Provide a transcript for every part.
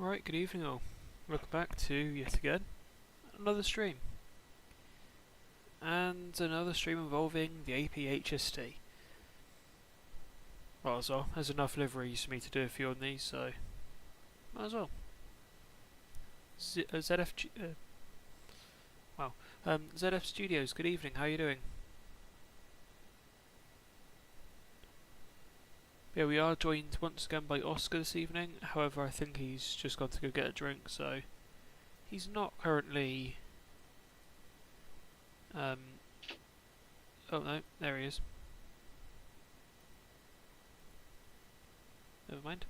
Right, good evening all. Welcome back to, yet again, another stream. And another stream involving the APHST. Might as well. There's enough liveries for me to do a few on these, so might as well. ZF Studios, good evening, how are you doing? Yeah, we are joined once again by Oscar this evening. However, I think he's just gone to go get a drink, so he's not currently. Oh no, there he is. Never mind.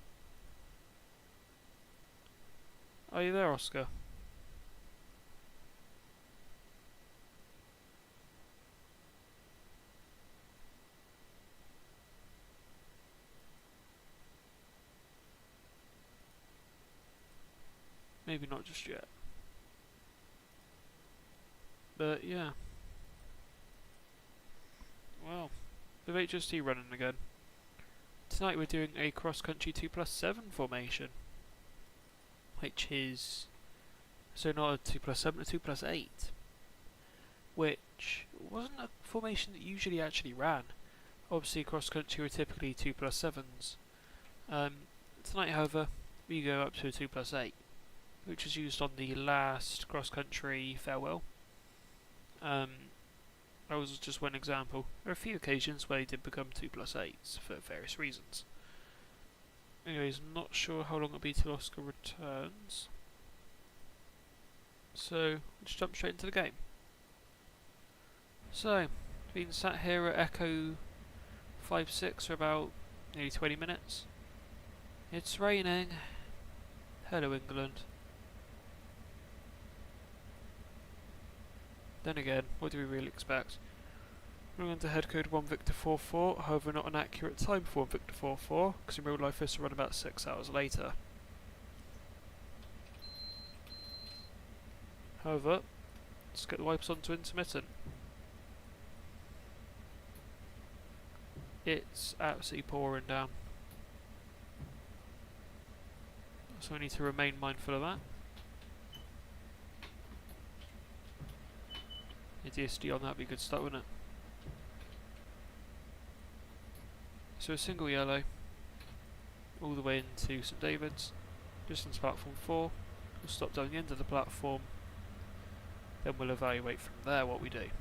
Are you there, Oscar? Maybe not just yet. But yeah. Well, with HST running again. Tonight we're doing a cross-country 2+7 formation. Which is... so not a 2+7, a 2+8. Which wasn't a formation that usually actually ran. Obviously cross-country were typically 2+7s. Tonight however, we go up to a 2+8. Which was used on the last cross-country farewell. That was just one example. There are a few occasions where they did become 2+8s for various reasons. Anyways, I'm not sure how long it'll be till Oscar returns. So, we'll just jump straight into the game. So, been sat here at Echo 5-6 for about nearly 20 minutes. It's raining. Hello England. Then again, what do we really expect? We're going to head code 1 Victor 44, however not an accurate time for 1 Victor 44, because in real life this will run about 6 hours later. However, let's get the wipes onto intermittent. It's absolutely pouring down. So I need to remain mindful of that. A DSD on that would be a good start, wouldn't it? So a single yellow, all the way into St David's, distance platform 4, we'll stop down the end of the platform, then we'll evaluate from there what we do.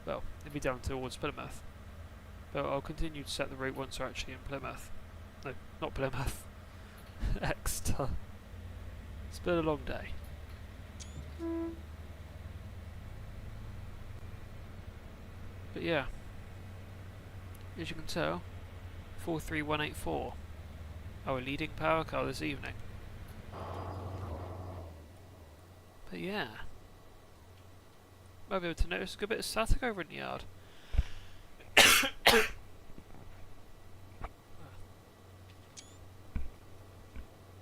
Well, it'll be down towards Plymouth, but I'll continue to set the route once we're actually in Plymouth. No, not Plymouth, Exeter. It's been a long day. But yeah, as you can tell, 43184, our leading power car this evening. But yeah, might be able to notice a good bit of static over in the yard.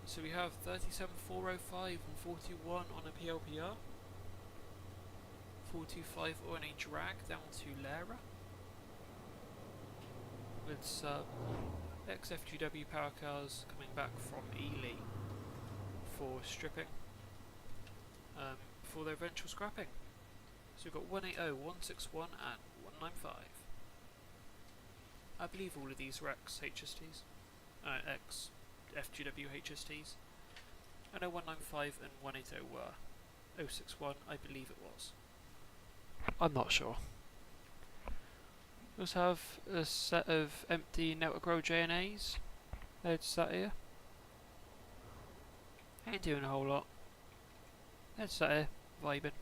So we have 37405 and 41 on a PLPR. 425 on a drag down to Lara. With some ex-FGW power cars coming back from Ely for stripping, for their eventual scrapping. So we've got 180, 161 and 195. I believe all of these were ex-HSTs, ex-FGW HSTs. I know 195 and 180 were. 061 I believe it was. I'm not sure. We also have a set of empty Network Row JNAs. They're just sat here. Ain't doing a whole lot. They're just sat here, vibing.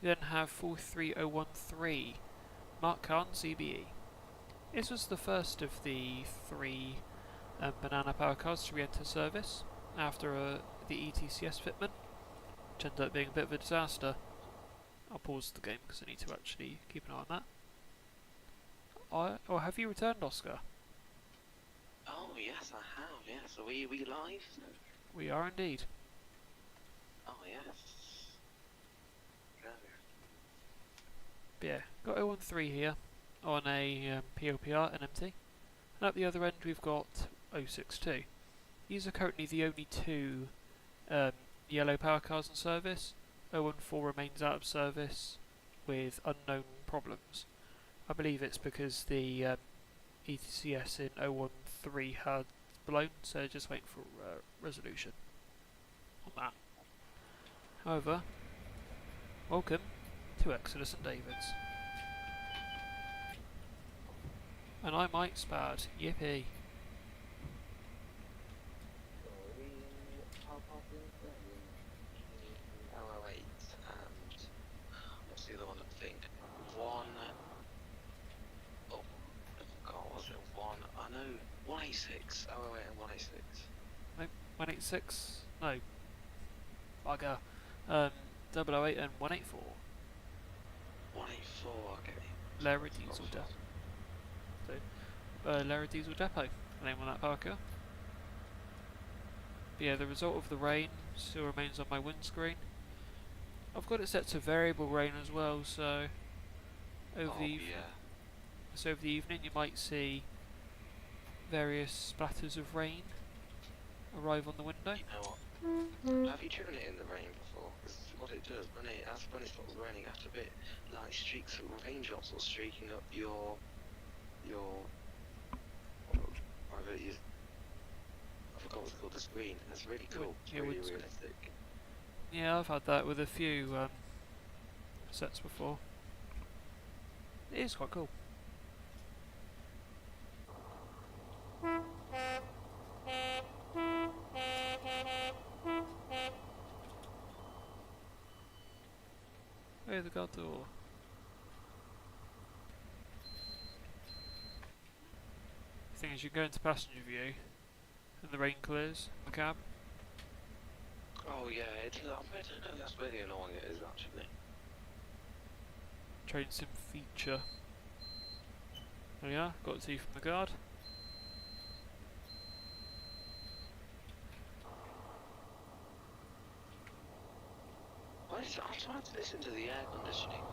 We then have 43013 Mark Khan CBE. This was the first of the 3 banana power cars to re-enter service after the ETCS fitment, which ended up being a bit of a disaster. I'll pause the game because I need to actually keep an eye on that. Or have you returned, Oscar? Oh yes, I have. Yes, are we live? We are indeed. Oh yes. But yeah, got 013 here on a POPR NMT, and at the other end we've got TSC24 These are currently the only two yellow power cars in service. 014 remains out of service with unknown problems. I believe it's because the ETCS in 013 had blown, so just waiting for resolution on that. However, welcome to Exodus and Davids. And I'm Mike Spad, yippee. Oh, wait, and what's the other one I think? One, oh, I forgot, what was it? One, I know, 186, oh wait, and 186. Nope, 186, no, bugger, 008 and 184. 184, okay. Lara Diesel Depot. So, Lara Diesel Depot, the name on that power car. But yeah, the result of the rain still remains on my windscreen. I've got it set to variable rain as well, so over the evening you might see various splatters of rain arrive on the window. You know what? Have you driven it in the rain before? Because what it does, when it stops raining after a bit, like streaks of raindrops will streaking up your I forgot what it's called, the screen. That's really cool. It's Yeah, really windscreen. realistic. Yeah, I've had that with a few sets before. It is quite cool. Oh, the guard door. The thing is, you go into passenger view, and the rain clears the cab. Oh yeah, I don't know, that's really annoying it is actually. Train sim feature. There we are, got tea from the guard. I tried to listen to the air conditioning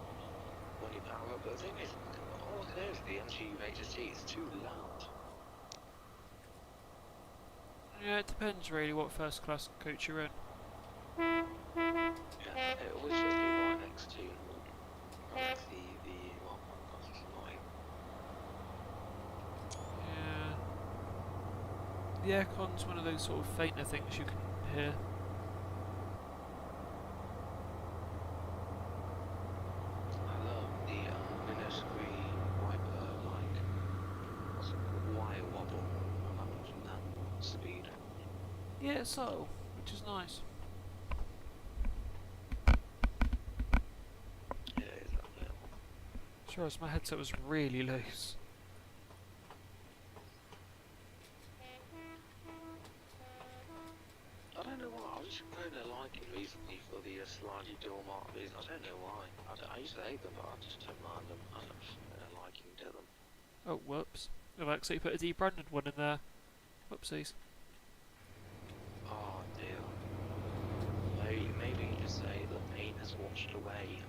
when you power up, but the thing is, all I can hear is the MG Rated T, it's too loud. Yeah, it depends really what first class coach you're in. Yeah, it always shows me right next to well, that's just annoying. Yeah. The aircon's one of those sort of fainter things you can hear. I love the minuscule wiper, like, what's it called, wire wobble. I'm watching that speed. Yeah, it's subtle, which is nice. Yeah, it is that little. Sure, as my headset was really loose. I don't know why, I was just kind of liking recently for the slidey door markers. I don't know why. I used to hate them, but I just don't mind them. I'm not liking to them. Oh, whoops. I've actually put a debranded one in there. Whoopsies. Oh dear. Maybe just say the paint has washed away.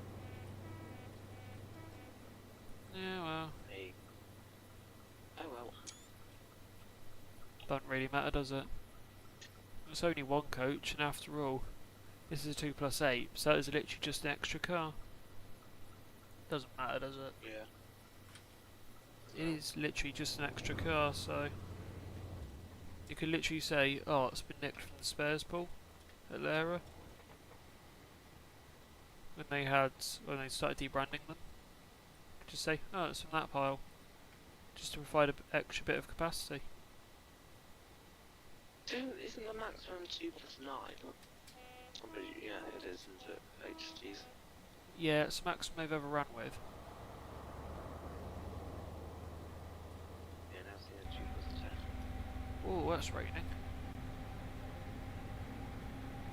Yeah, well, Hey. Oh well. don't really matter, does it? It's only one coach, and after all, this is a 2+8, so that is literally just an extra car. Doesn't matter, does it? Yeah. It is literally just an extra car, so you could literally say, oh, it's been nicked from the spares pool at Lara when they started debranding them. Just say, oh, it's from that pile, just to provide an extra bit of capacity. Isn't the maximum 2+9? Yeah, it is, isn't it? HGs. Yeah, it's the maximum they've ever run with. Yeah, that's the 2+10. Oh, that's raining.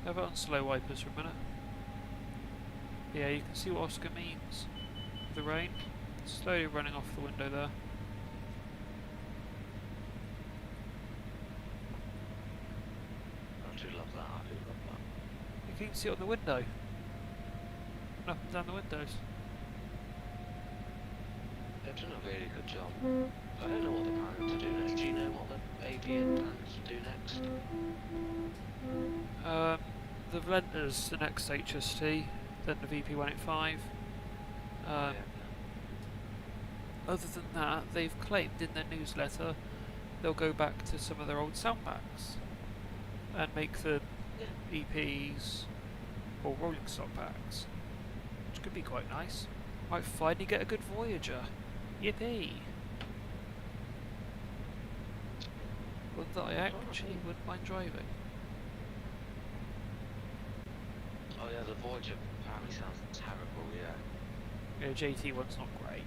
Have it on slow wipers for a minute. Yeah, you can see what Oscar means. The rain, slowly running off the window there. I do love that, I do love that. You can see it on the window. Up and down the windows. They've done a really good job. I don't know what they're planning to do next. Do you know what the APN plan the Valenter's the next HST, then the VP185. Yeah. Other than that, they've claimed in their newsletter they'll go back to some of their old sound packs and make them EPs or rolling stock packs, which could be quite nice. Might finally get a good Voyager. Yippee! One that I actually wouldn't mind driving. Oh yeah, the Voyager apparently sounds terrible, yeah. Yeah, JT one's not great.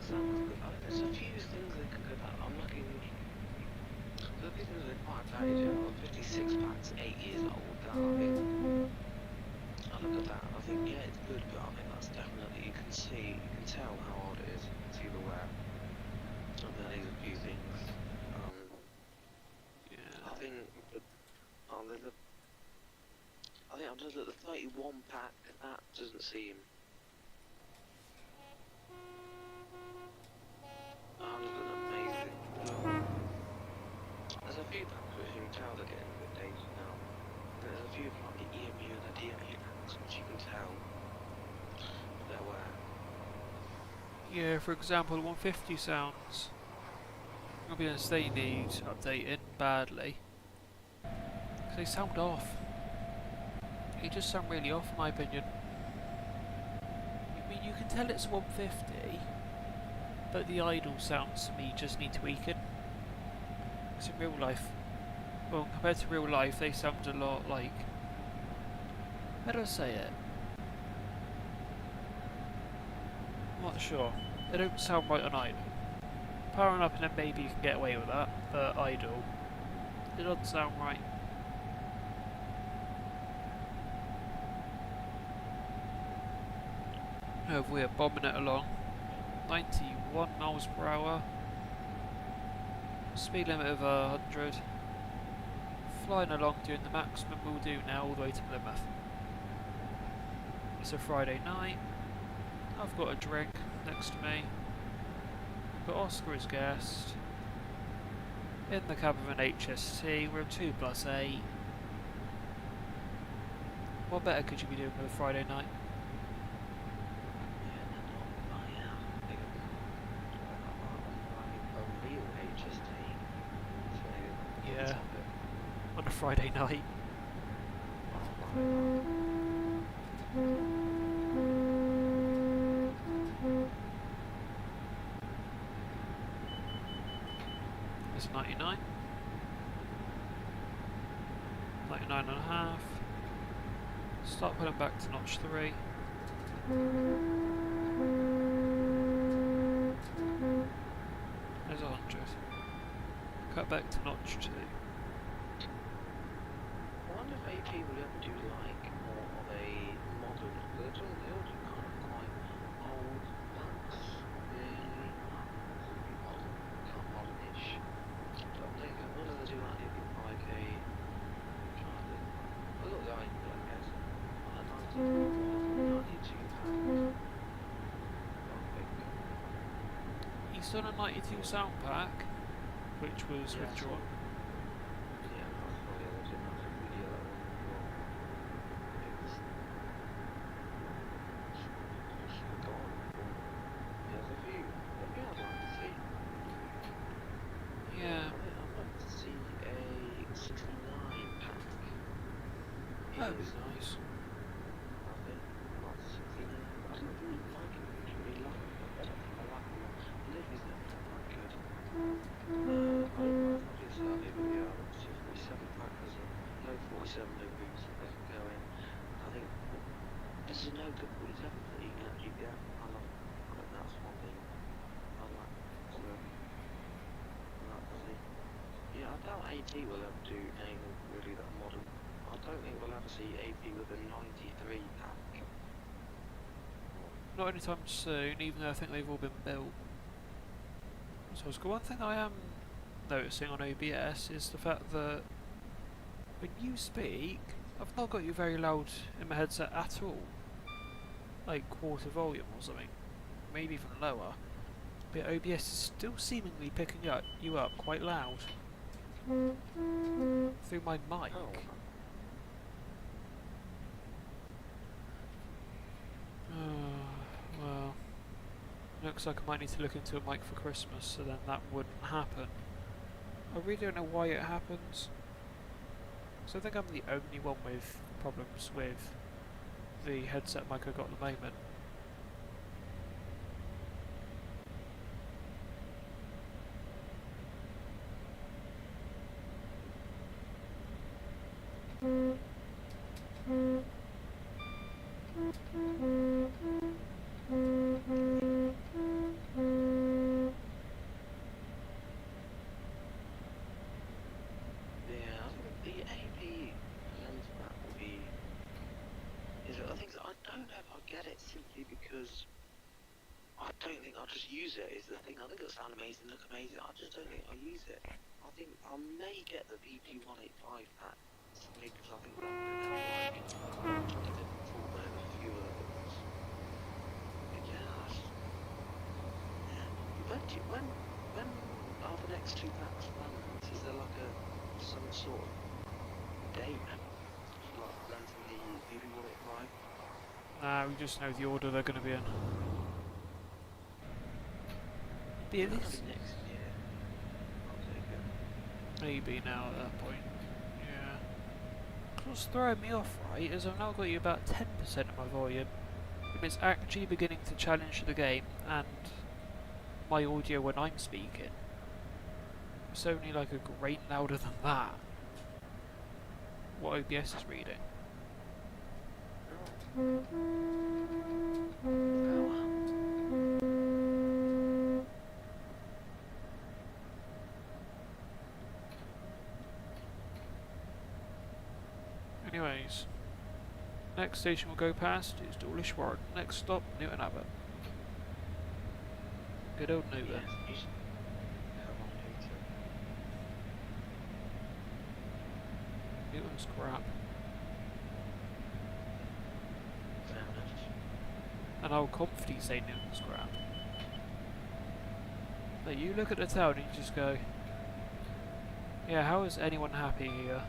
Sounds good. There's a few things they could go back. I'm looking. The things they quite valued are 56 packs, 8 years old. That, I think. I look at that. I think yeah, it's good, but I think that's definitely you can tell how old it is. You can see the wear. And then there's a few things. Yeah. I think. I think I'm just at the 31 pack. That doesn't seem. Amazing. There's a few packs which you can tell they're getting a bit dated now. There's a few like the EMU and the DMU packs which you can tell their wear. Yeah, for example, 150 sounds. I'll be honest, they need updating badly. Because they sound off. They just sound really off, in my opinion. I mean, you can tell it's 150, but the idle sounds to me just need tweaking. Because in real life, well, compared to real life, they sound a lot like. How do I say it? I'm not sure. They don't sound right on idle. Powering up and then maybe you can get away with that, but idle, it doesn't sound right. We're bombing it along. 91 miles per hour. Speed limit of 100. Flying along doing the maximum we'll do now all the way to Plymouth. It's a Friday night. I've got a drink next to me. Got Oscar as guest. In the cab of an HST, we're 2+8. What better could you be doing with a Friday night? Yeah, on a Friday night. It's 99. 99 and a half. Start putting back to notch 3. There's 100. Cut back to notch 2. I wonder if AP would ever do like more of a modern, they all do kind of quite old packs, really, kind of modern-ish. So I'm thinking, what do they do like a, I got the idea, I guess, a 92 pack, I think. He's done a 92 sound pack, which was withdrawn. Yeah. I'd like to see a 69 pack. That'd be nice. I think not 69. I don't really like it. I really like it. I like them. The livery's never done that good. Obviously, I live with the 47 pack. There's no 47 liveries that can go in. I think this is no good 47 that you can actually get. I think that's one thing I like. Yeah, I doubt AP will ever do anything really that modern. I don't think we'll ever see AP with a 93 pack. Not anytime soon, even though I think they've all been built. So one thing I am noticing on OBS is the fact that when you speak, I've not got you very loud in my headset at all. Like quarter volume or something. Maybe even lower. But OBS is still seemingly picking you up quite loud through my mic. Oh. Well, looks like I might need to look into a mic for Christmas, so then that wouldn't happen. I really don't know why it happens. So I think I'm the only one with problems with the headset mic I've got at the moment. Yeah, I think the AP lens map will be. I think I don't know if I'll get it simply because I don't think I'll just use it. Is the thing. I think it'll sound amazing, look amazing. I just don't think I'll use it. I think I may get the VP185 pack simply because I think that would have like a bit full over fewer things. But yeah, when are the next two packs planned? Is there like some sort of date like renting the VP185? Nah, we just know the order they're going to be in. Be at least Next year. I'll take it. maybe now at that point. Yeah. What's throwing me off, right, is I've now got you about 10% of my volume. And it's actually beginning to challenge the game and my audio when I'm speaking. It's only like a grain louder than that. What OBS is reading. Anyways, next station we'll go past is Dawlish Warren. Next stop, Newton Abbot. Good old Newton. Newton's crap. And I'll confidently say Newton's crap. But you look at the town and you just go, yeah, how is anyone happy here?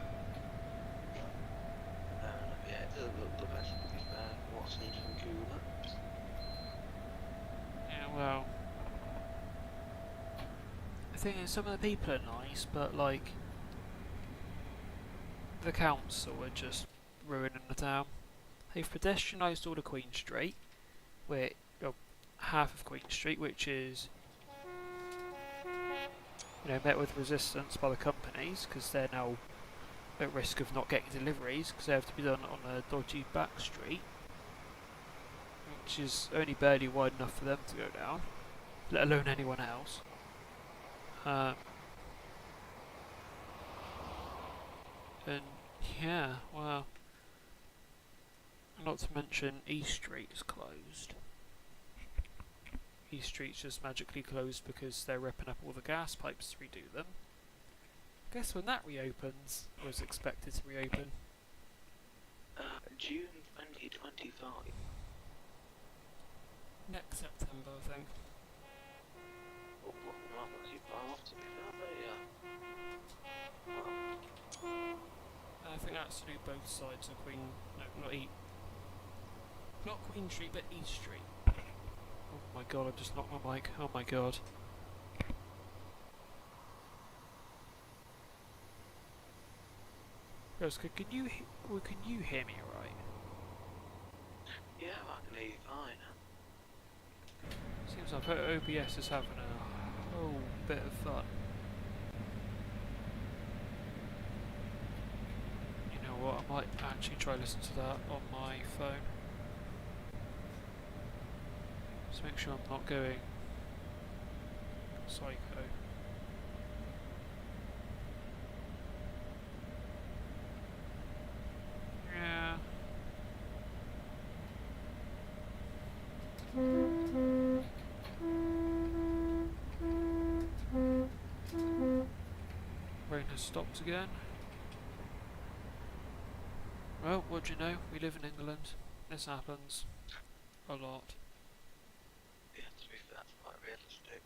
Yeah, it doesn't look the best to be fair. What's needed from Google Maps? Yeah, well, the thing is, some of the people are nice, but like, the council are just ruining the town. They've pedestrianised all the Queen Street, where half of Queen Street, which is met with resistance by the companies because they're now at risk of not getting deliveries because they have to be done on a dodgy back street, which is only barely wide enough for them to go down, let alone anyone else. And yeah, well, not to mention East Street is closed. East Street's just magically closed because they're ripping up all the gas pipes to redo them. Guess when that reopens, or is expected to reopen? June 2025. Next September, I think. Well, not too far off to be fair, but yeah. I think that's to do both sides of Queen... No, not Queen Street, but East Street. Oh my god, I've just knocked my mic. Oh my god. Jessica, can you hear me alright? Yeah, I can hear you fine. Seems like OBS is having a whole bit of fun. You know what, I might actually try listen to that on my phone. Just make sure I'm not going psycho. Yeah. Rain has stopped again. Well, what do you know? We live in England. This happens a lot. Yeah, to be fair, that's quite realistic.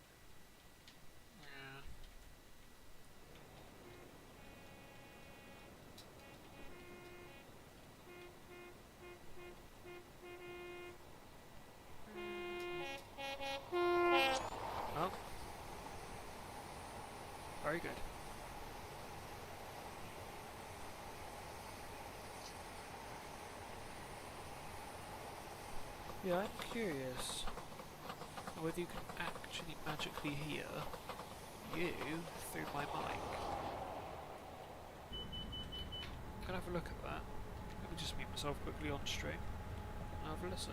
very good. Yeah, I'm curious whether you can actually magically hear you through my mic. I'm gonna have a look at that. Let me just mute myself quickly on stream and have a listen.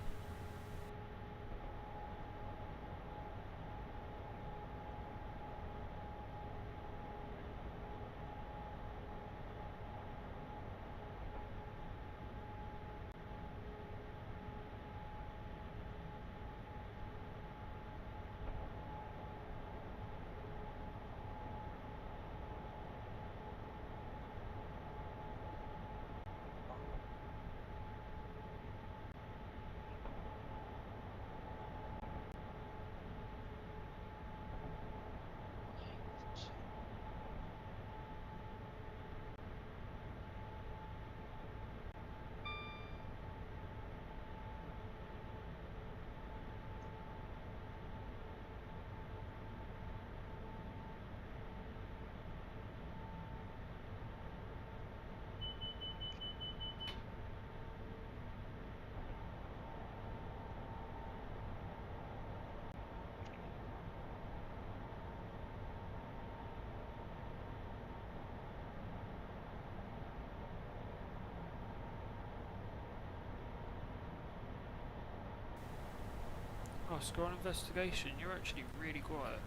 Oh, score on investigation, you're actually really quiet.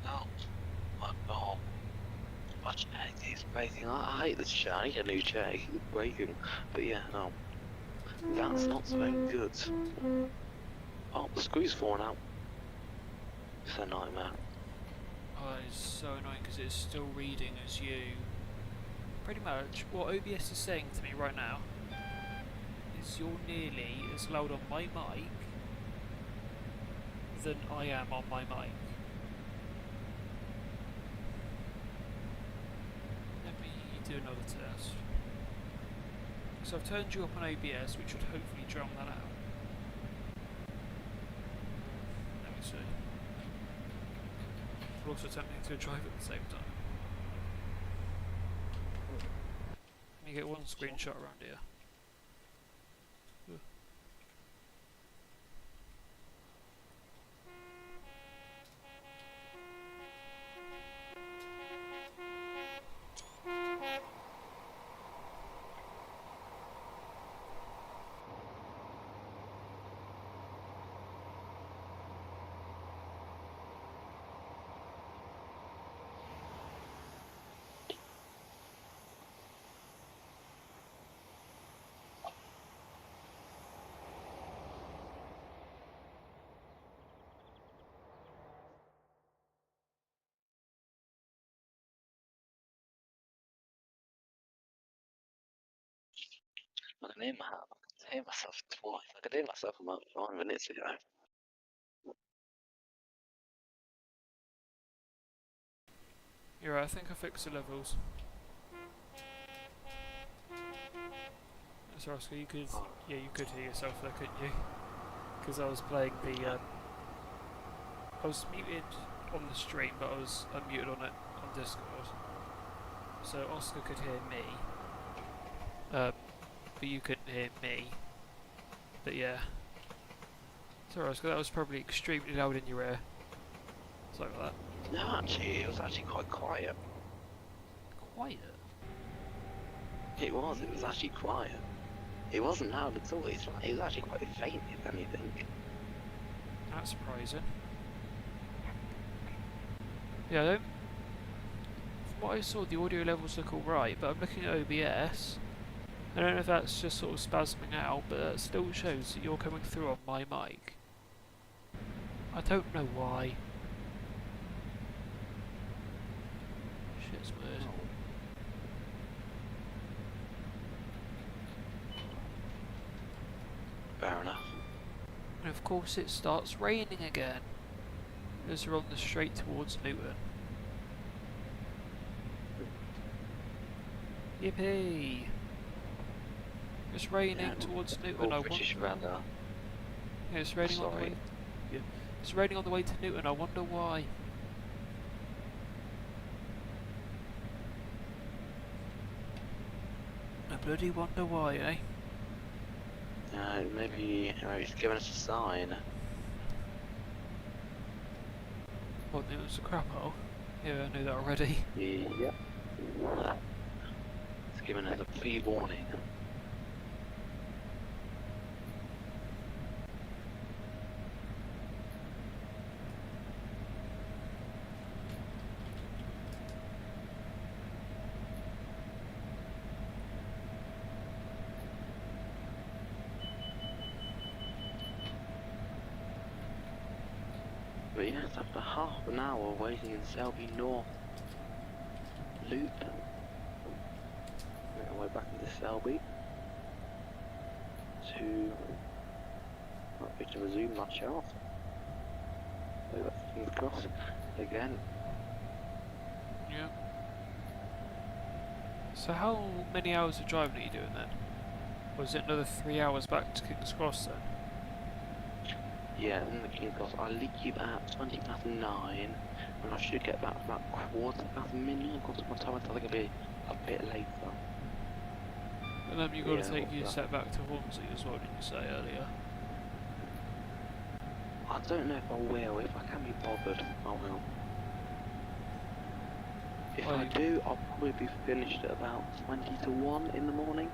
No, my God. My chair is breaking. I hate this chair. I need a new chair. It's breaking. But yeah, no. That's not very good. Oh, the screw's falling out. It's a nightmare. Oh, that is so annoying because it's still reading as you. Pretty much what OBS is saying to me right now is you're nearly as loud on my mic than I am on my mic. Let me do another test. So I've turned you up on OBS, which should hopefully drown that out. Let me see. We're also attempting to drive at the same time. Let me get one screenshot around here. I can hear myself twice. I could hear myself about 5 minutes ago. You're right, I think I fixed the levels. So Oscar, you could, yeah, you could hear yourself there, couldn't you? Because I was playing the, I was muted on the stream, but I was unmuted on it on Discord. So Oscar could hear me, but you couldn't hear me. But yeah, sorry Oscar, that was probably extremely loud in your ear. Sorry about that. No, actually, it was actually quite quiet. Quiet? It was actually quiet. It wasn't loud at all. It was actually quite faint, if anything. That's surprising. Yeah, I don't, from what I saw, the audio levels look alright, but I'm looking at OBS. I don't know if that's just sort of spasming out, but that still shows that you're coming through on my mic. I don't know why. Shit's weird. Fair enough. And of course it starts raining again, as we're on the straight towards Luton. Yippee! It's raining towards Luton. British weather. Yeah, it's raining all the way. Sorry. Yeah. It's raining on the way to Newton, I wonder why. I bloody wonder why, eh? Maybe he's giving us a sign. What, Newton's a crap hole? Yeah, I knew that already. Yep. It's giving us a pre-warning. But yes, after half an hour waiting in Selby North Loop, we're on our way back into Selby to resume our chart. So that's fingers crossed again. Yeah. So how many hours of driving are you doing then? Or is it another 3 hours back to King's Cross then? Yeah, in the King's Cross, I leave at 20 past 9, and I should get back about quarter past midnight. Of course, my time I think it'll be a bit later. And then you've got Yeah, to take what's your that? set back to Hornsey as well, didn't you say earlier? I don't know if I will. If I can be bothered, I will. If Well, I you- do, I'll probably be finished at about 20 to 1 in the morning.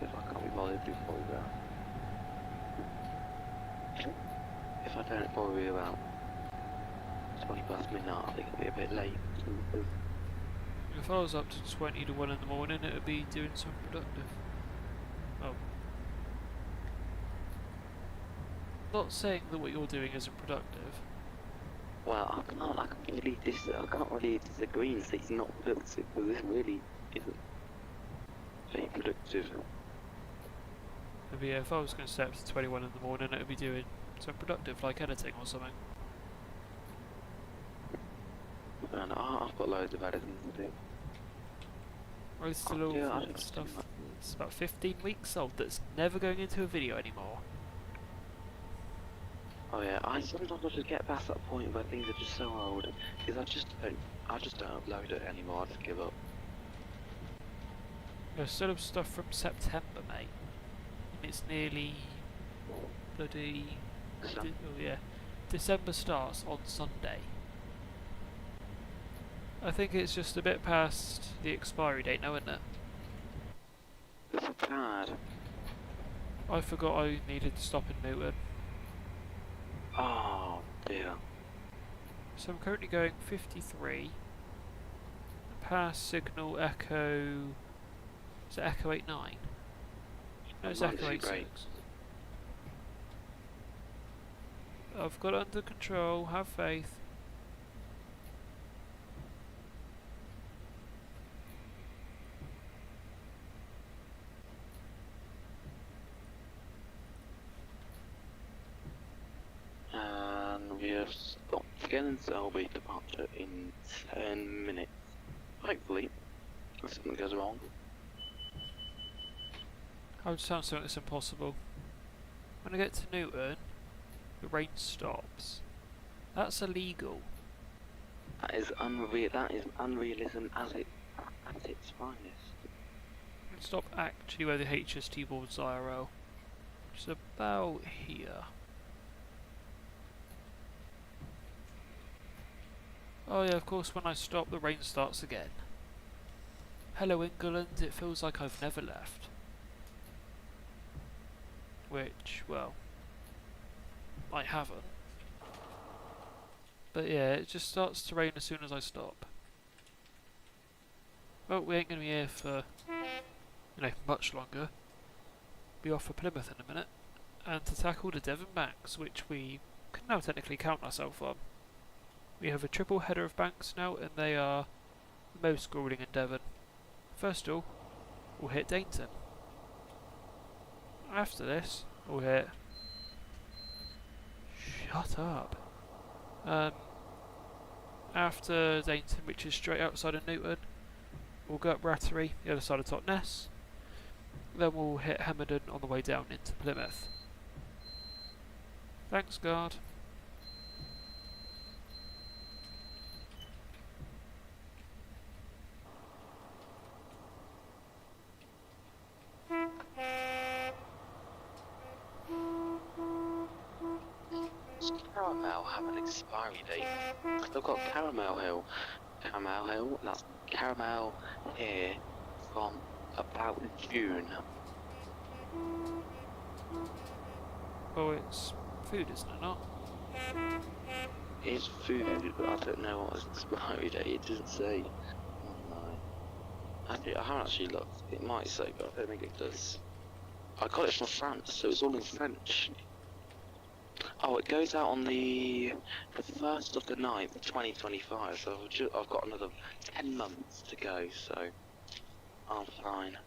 If I can't be bothered before that. If I don't, it'll probably be about 20 past midnight. I think it'll be a bit late. If I was up to 20 to 1 in the morning, it would be doing something productive. Oh. Not saying that what you're doing isn't productive. Well, I can't really disagree and say it's not productive, because this really isn't very productive. Maybe yeah, if I was going to stay up to 21 in the morning, it would be doing something productive, like editing or something. And I've got loads of editing to do. Or it's still Yeah, I all don't stuff. know. It's about 15 weeks old that's never going into a video anymore. Oh yeah, I sometimes just get past that point where things are just so old, because I just don't upload it anymore. I just give up. There's still stuff from September, mate. And it's nearly bloody. So, Oh yeah, December starts on Sunday. I think it's just a bit past the expiry date now, isn't it? it's bad. I forgot I needed to stop in Newton. Oh dear. So I'm currently going 53. Past signal Echo. Is it Echo 89? No, it's Mine's Echo too 86. great. I've got it under control, have faith. And we have stopped again in Selby departure in 10 minutes. Hopefully, if something goes wrong. I would sound something that's impossible. When I get to Newton, the rain stops. That's illegal. That is unrealism at its finest. It stop actually where the HST boards IRL, which is about here. Oh yeah, of course when I stop the rain starts again. Hello England, it feels like I've never left. Which, well, I haven't. But yeah, it just starts to rain as soon as I stop. Well, we ain't going to be here for, much longer. Be off for Plymouth in a minute. And to tackle the Devon banks, which we can now technically count ourselves on. We have a triple header of banks now, and they are the most grueling in Devon. First of all, we'll hit Dainton. After this, we'll hit... Shut up. After Dainton, which is straight outside of Newton, we'll go up Rattery, the other side of Totnes. Then we'll hit Hemerdon on the way down into Plymouth. Thanks, guard. Does Caramel have an expiry date? I've got Caramel Hill. Caramel Hill, that's Caramel here from about June. Oh, it's food, isn't it not? It's food, but I don't know what its expiry date. It doesn't say. Oh no. Actually, I haven't actually looked. It might say, but I don't think it does. I got it from France, so it's all in French. Oh, it goes out on the 1st of the 9th, 2025, so I've got another 10 months to go, so I'm fine.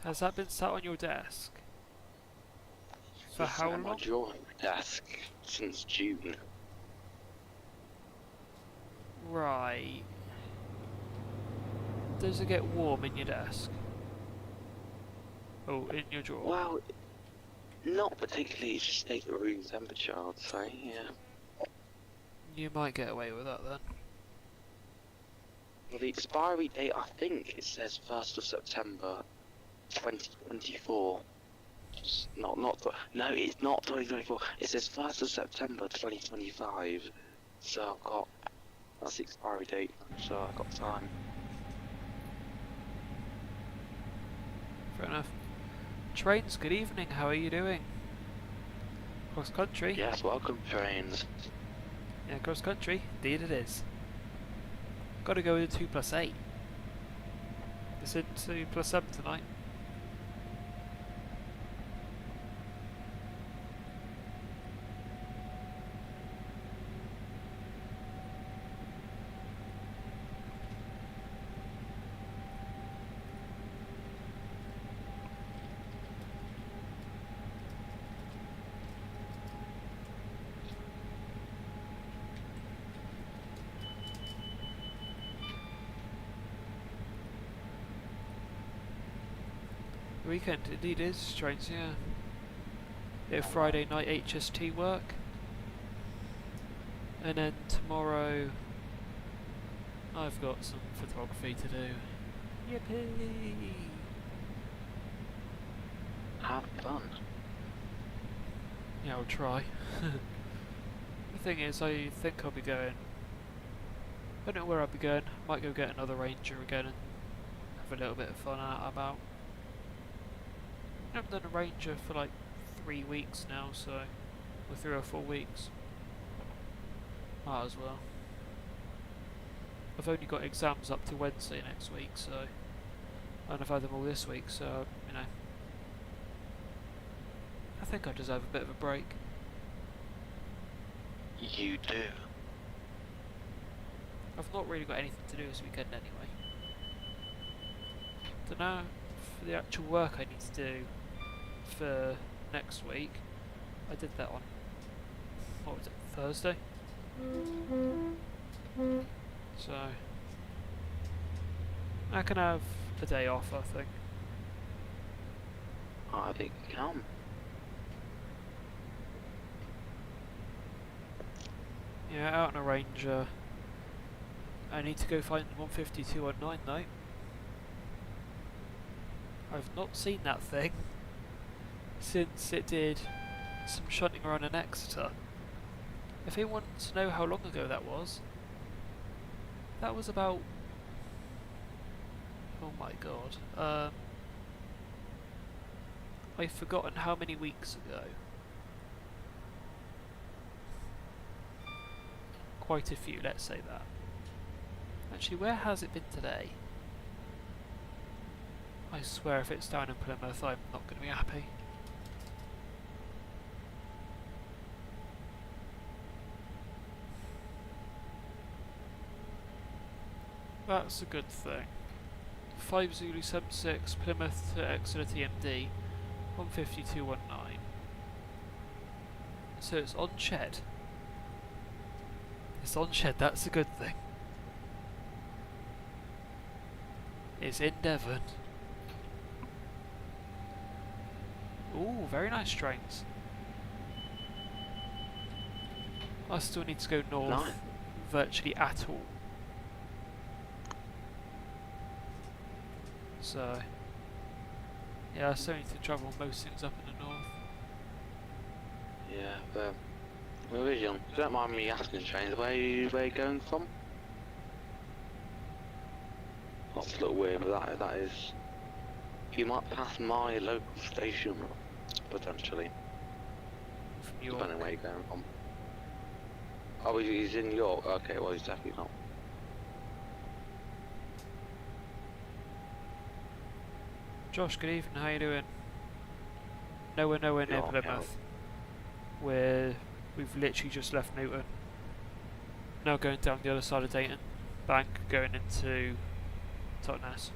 Has that been sat on your desk? For It's how sat at my long? drawing desk since June. Right. Does it get warm in your desk? Oh, in your drawer? Well, not particularly, it just stays at room temperature, I'd say, yeah. You might get away with that then. Well, the expiry date, I think it says 1st of September 2024. No, it's not 2024. It says 1st of September 2025. So I've got, that's the expiry date, so I've got time. Fair enough. Trains, good evening, how are you doing? Cross country? Yes, welcome trains. Yeah, cross country, indeed it is. Gotta go with the 2+8. It's in 2+7 tonight. Weekend indeed is trains, yeah. Bit of Friday night HST work. And then tomorrow I've got some photography to do. Yippee! Have fun. Yeah, I'll try. The thing is, I think I'll be going. I don't know where I'll be going. Might go get another Ranger again and have a little bit of fun out about. I haven't done a Ranger for like 3 weeks now, so. Or 3 or 4 weeks. Might as well. I've only got exams up to Wednesday next week, so. And I've had them all this week, so, you know. I think I deserve a bit of a break. You do. I've not really got anything to do this weekend anyway. Don't know for the actual work I need to do for next week. I did that on, what was it, Thursday? So I can have a day off, I think. I think you can. Yeah, out on a Ranger. I need to go find 15219 though. I've not seen that thing since it did some shunting around in Exeter. If anyone wants to know how long ago that was about, oh my god, I've forgotten how many weeks ago. Quite a few, let's say that. Actually, where has it been today? I swear if it's down in Plymouth, I'm not going to be happy. That's a good thing. 5 Zulu 76, Plymouth to Exeter TMD, 15219. So it's on Shed. It's on Shed, that's a good thing. It's in Devon. Ooh, very nice trains. I still need to go north virtually at all. So, yeah, I still need to travel most things up in the north. Yeah, but Revision. Don't mind me asking, James, where you going from? That's a little weird, but that is. You might pass my local station, potentially. From York. Depending where you're going from. Oh, he's in York? Okay, well, he's definitely not. Josh, good evening, how you doing? Nowhere near York, yeah. Plymouth. We've literally just left Newton. Now going down the other side of Dayton. Bank, going into Totnes.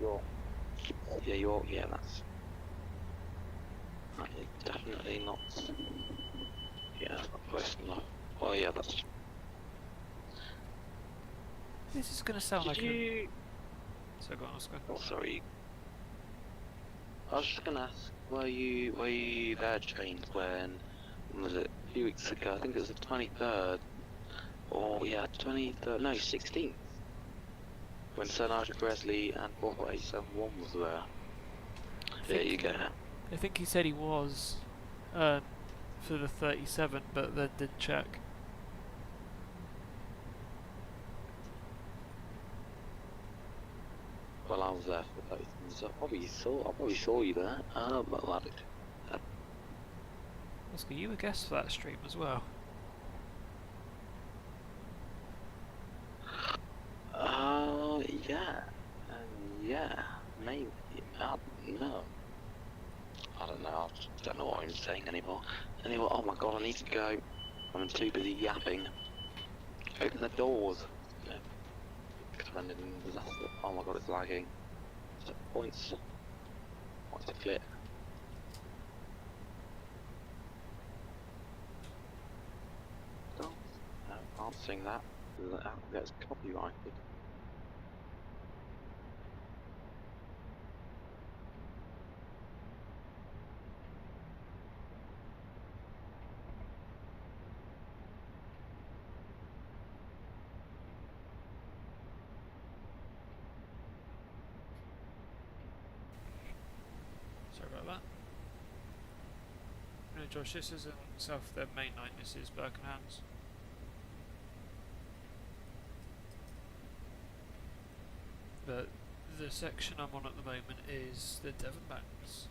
York. Yeah, York, yeah, that's definitely not. Yeah, that's not close enough. Well, yeah, that's. This is gonna sound Did like you. So go on, Oscar. Oh, sorry. I was just gonna ask, were you there, James, when was it? A few weeks ago, I think it was the 23rd. Or, yeah, 23rd, no, 16th. When Sir Nigel Presley and 4871 was there. There you go. I think he said he was for the 37, but then didn't check. Well, I was there for 30 so I probably saw you there. But I did. Oscar, you were guest for that stream as well. Yeah. Yeah, maybe. No. I don't know. I just don't know what I'm saying anymore. Anyway, oh my god, I need to go. I'm too busy yapping. Open the doors. Yeah. Commanded in disaster. Oh my god, it's lagging. So points. Points to clip. No, I can't sing that. That gets copyrighted. Sorry about that. No, Josh, this isn't South their main line, this is Birkenham's. But the section I'm on at the moment is the Devon Banks.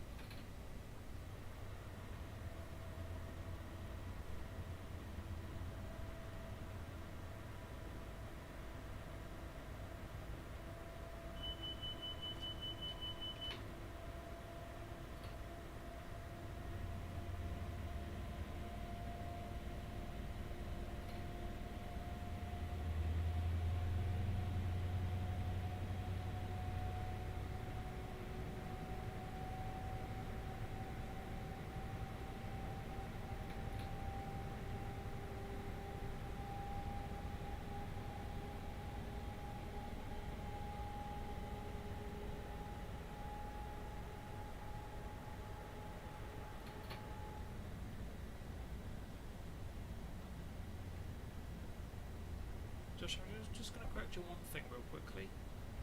Josh, I'm just going to correct you one thing real quickly.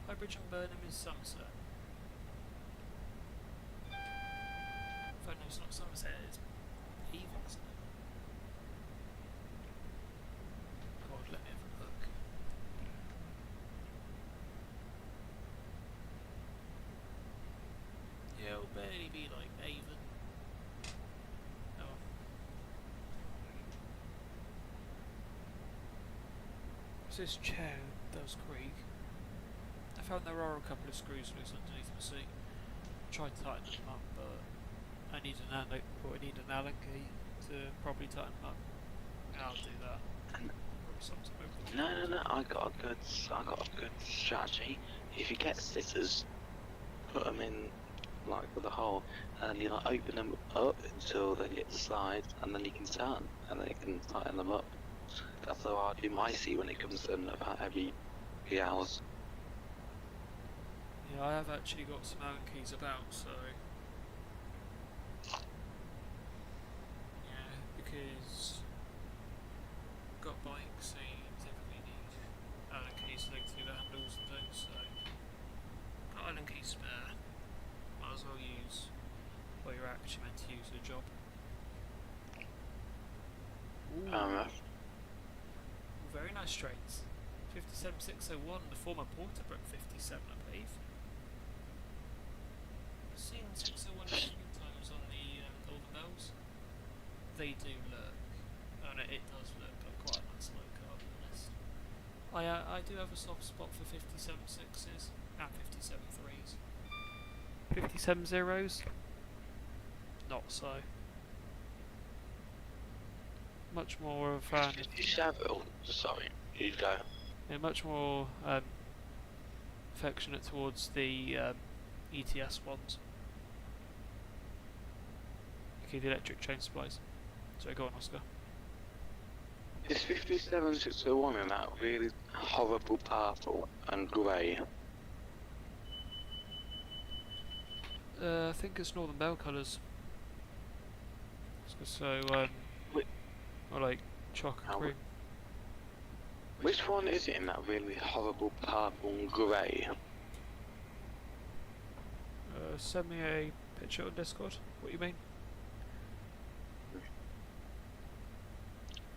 Highbridge and Burnham is Somerset. In fact, no, it's not Somerset, it's Heaven, isn't it? God, let me have a look. Yeah, it'll barely be like Avon. Oh. So this chair does creak. I found there are a couple of screws loose underneath the seat. Tried to tighten them up, but I need an Allen key to properly tighten them up. And I'll do that. No. I got a good strategy. If you get scissors, put them in like with a hole, and you like open them up until they get the side, and then you can turn, and then you can tighten them up. That's how I do my seat when it comes to about every few hours. Yeah, I have actually got some Allen keys about, so yeah, because I've got bikes, so you typically need Allen keys to link through the handles and things, so got Allen keys spare. Might as well use while you're they're actually meant to use the job. Ooh, very nice straights. 57601, the former Porterbrook 57, I believe. I've seen 601 a few times on the Golden Bells. They do look, and it does look like quite a nice low car, to be honest. I do have a soft spot for 57.6s and 57.3s. 57.0s? Not so. Much more of a fan of... 57, oh, sorry, you go. Yeah, much more affectionate towards the ETS ones. Okay, the electric chain supplies. So go on, Oscar. Is 57601 in that really horrible purple and grey? I think it's Northern Bell colours. So, or like chalk and cream. Which one is it in that really horrible purple and grey? Send me a picture on Discord. What you mean?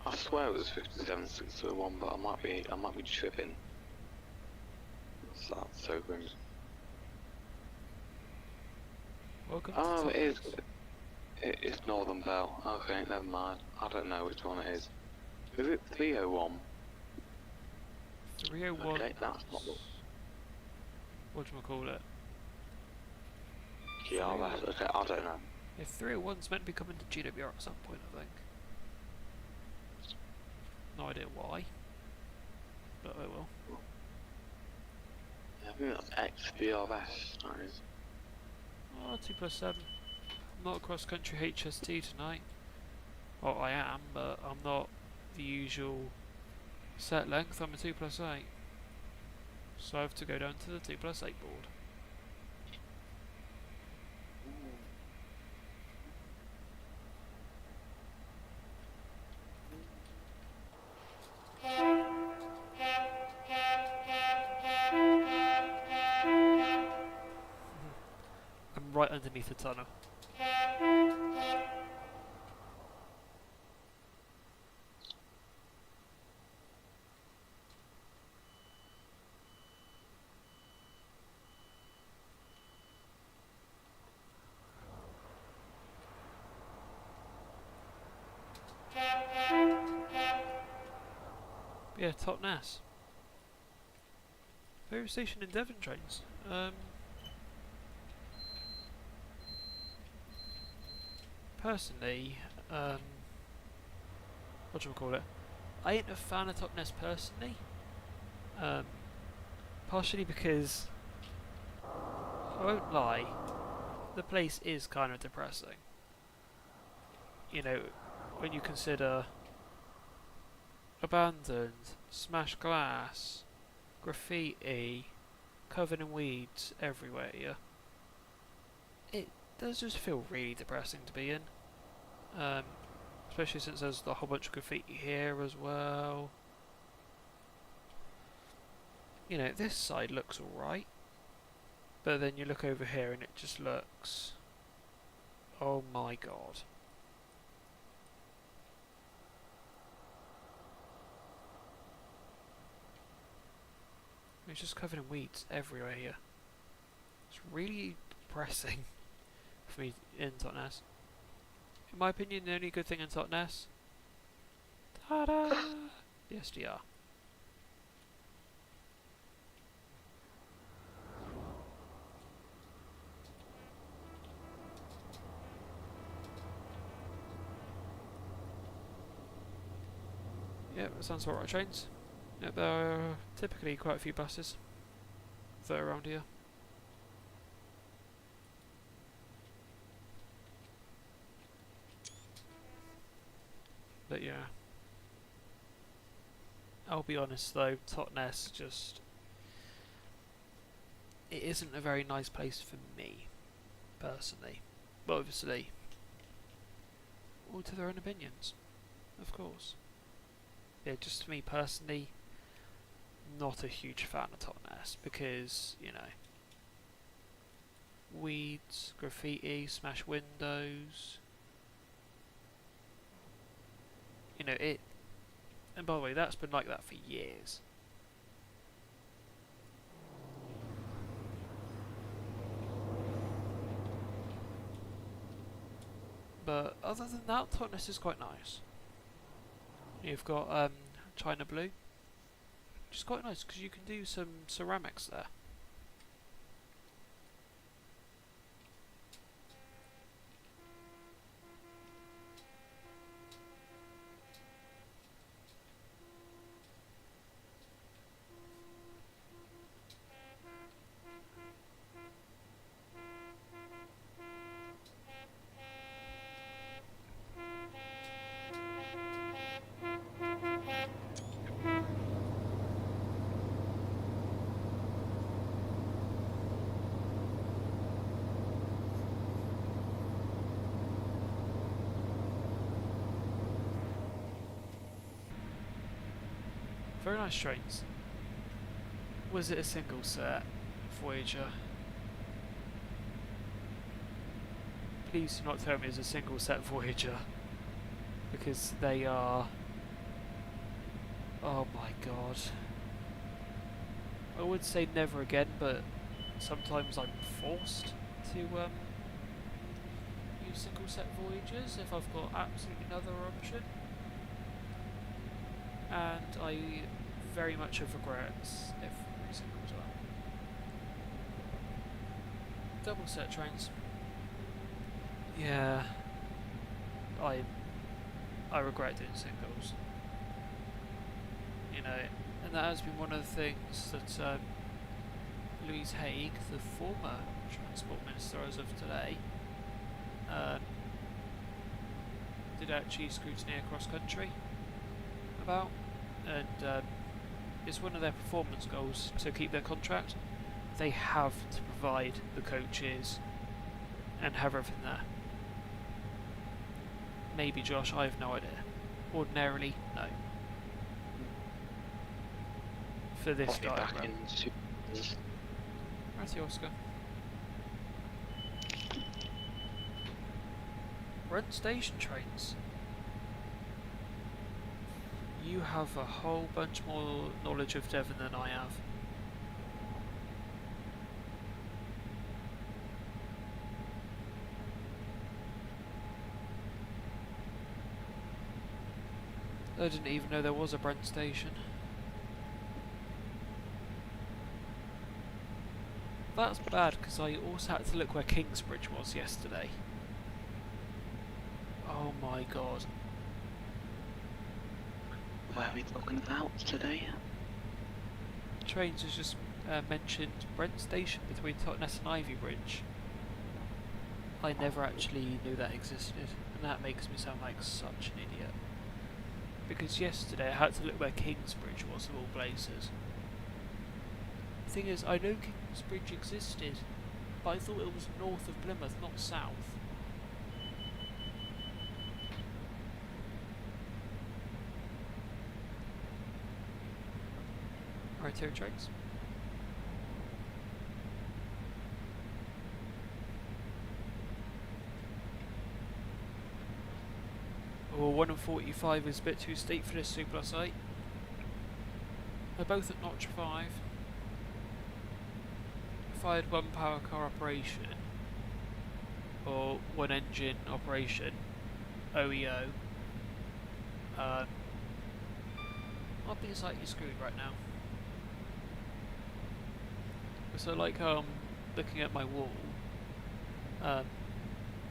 I swear it was 57601, but I might be tripping. That's so grim. Welcome Oh, to it is. It's Northern Bell. Okay, never mind. I don't know which one it is. Is it 301? 301. Okay, that's not the... Whatchamacallit? Yeah, that's okay, I don't know. Yeah, 301's meant to be coming to GWR at some point, I think. No idea why. But I will. Yeah, I think that's XBRS, that is. Oh, 2+7. I'm not cross-country HST tonight. Well, I am, but I'm not the usual set length. I'm a 2+8. So I have to go down to the 2+8 board. I'm right underneath the tunnel. Yeah, Totnes. Favourite station in Devon trains? Personally, whatchamacallit, I ain't a fan of Totnes personally. Partially because, I won't lie, the place is kind of depressing. You know, when you consider abandoned, smashed glass, graffiti, covered in weeds everywhere, yeah. It does just feel really depressing to be in. Especially since there's a whole bunch of graffiti here as well. You know, this side looks alright. But then you look over here and it just looks... oh my god. It's just covered in weeds everywhere here. It's really depressing for me in Totnes. In my opinion, the only good thing in Totnes... ta-da! The SDR. Yep, that sounds alright, trains. Yep, there are typically quite a few buses that are around here. But yeah. I'll be honest though, Totnes just... it isn't a very nice place for me, personally. But obviously, all to their own opinions, of course. Yeah, just me personally, not a huge fan of Totnes because, you know, weeds, graffiti, smash windows. You know, it. And by the way, that's been like that for years. But other than that, Totnes is quite nice. You've got China Blue, which is quite nice because you can do some ceramics there. Very nice trains. Was it a single set Voyager? Please do not tell me it's a single set Voyager, because they are... Oh my god. I would say never again, but sometimes I'm forced to use single set Voyagers if I've got absolutely no other option. And I very much have regrets every single time. Double set trains. Yeah, I regret doing singles. You know, and that has been one of the things that Louise Haigh, the former Transport Minister as of today, did actually scrutiny across country about, and it's one of their performance goals to keep their contract. They have to provide the coaches and have everything there. Maybe Josh, I have no idea. Ordinarily, no. For this diagram. Right, Oscar. Run station trains. You have a whole bunch more knowledge of Devon than I have. I didn't even know there was a Brent station. That's bad because I also had to look where Kingsbridge was yesterday. Oh my god. Where are we talking about today? Trains has just mentioned Brent Station between Totnes and Ivy Bridge. I never actually knew that existed, and that makes me sound like such an idiot. Because yesterday I had to look where Kingsbridge was of all places. The thing is, I know Kingsbridge existed, but I thought it was north of Plymouth, not south. Right here, trains. Oh, 1 and 45 is a bit too steep for this 2+8. They're both at notch 5. If I had one power car operation, or one engine operation, OEO, I'd be slightly screwed right now. So like looking at my wall,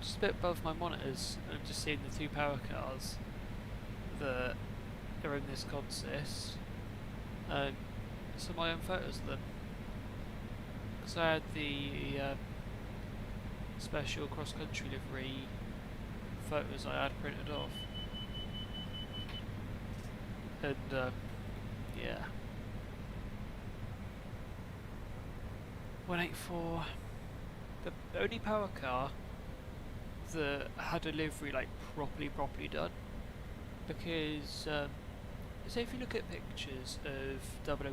just a bit above my monitors, and I'm just seeing the two power cars that are in this consist. Some of my own photos of them. Because I had the special cross-country livery photos I had printed off. And yeah. 184. The only power car that had a livery like properly done, because say if you look at pictures of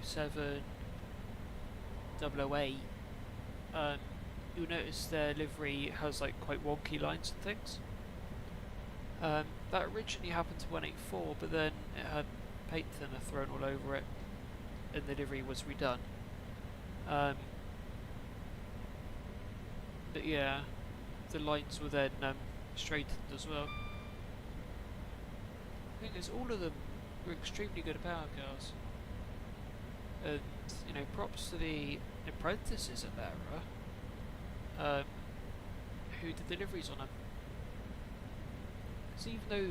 007, 008, you'll notice their livery has like quite wonky lines and things. That originally happened to 184, but then it had paint thinner thrown all over it, and the livery was redone. But yeah, the lines were then straightened as well. The thing is, all of them were extremely good power cars, and you know, props to the apprentices at Vera, who did the liveries on them. Because even though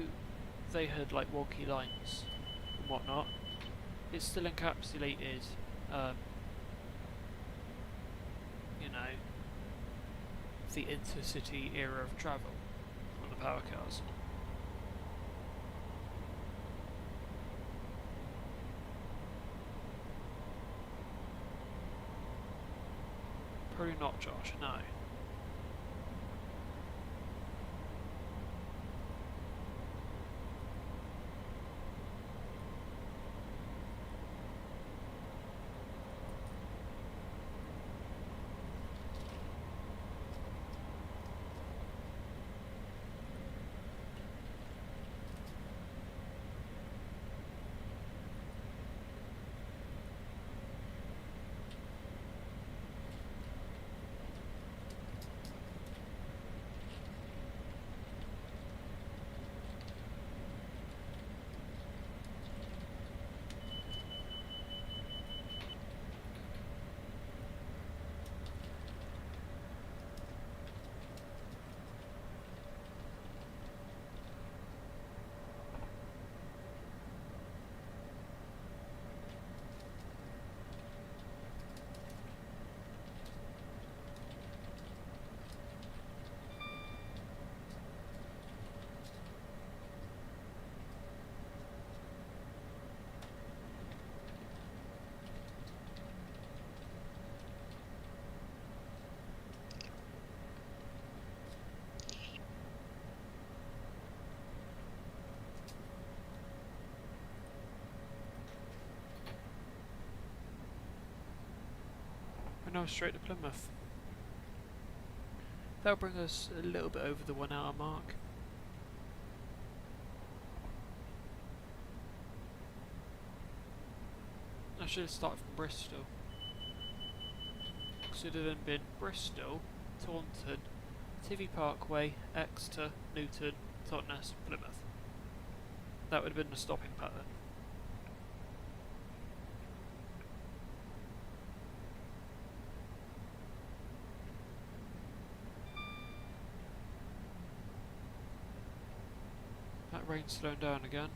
they had like wonky lines and whatnot, it still encapsulated, you know, the intercity era of travel on the power cars. Probably not, Josh, no. We're now straight to Plymouth. That'll bring us a little bit over the 1 hour mark. I should have started from Bristol. So it would have then been Bristol, Taunton, Tivy Parkway, Exeter, Newton, Totnes, Plymouth. That would have been the stopping pattern. That rain's slowing down again.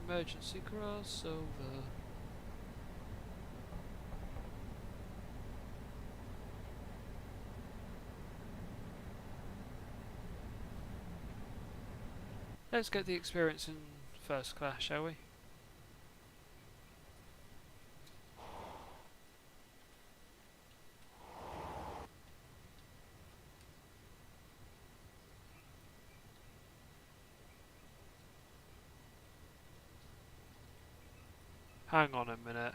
Emergency crossover. Let's get the experience in first class, shall we? Hang on a minute.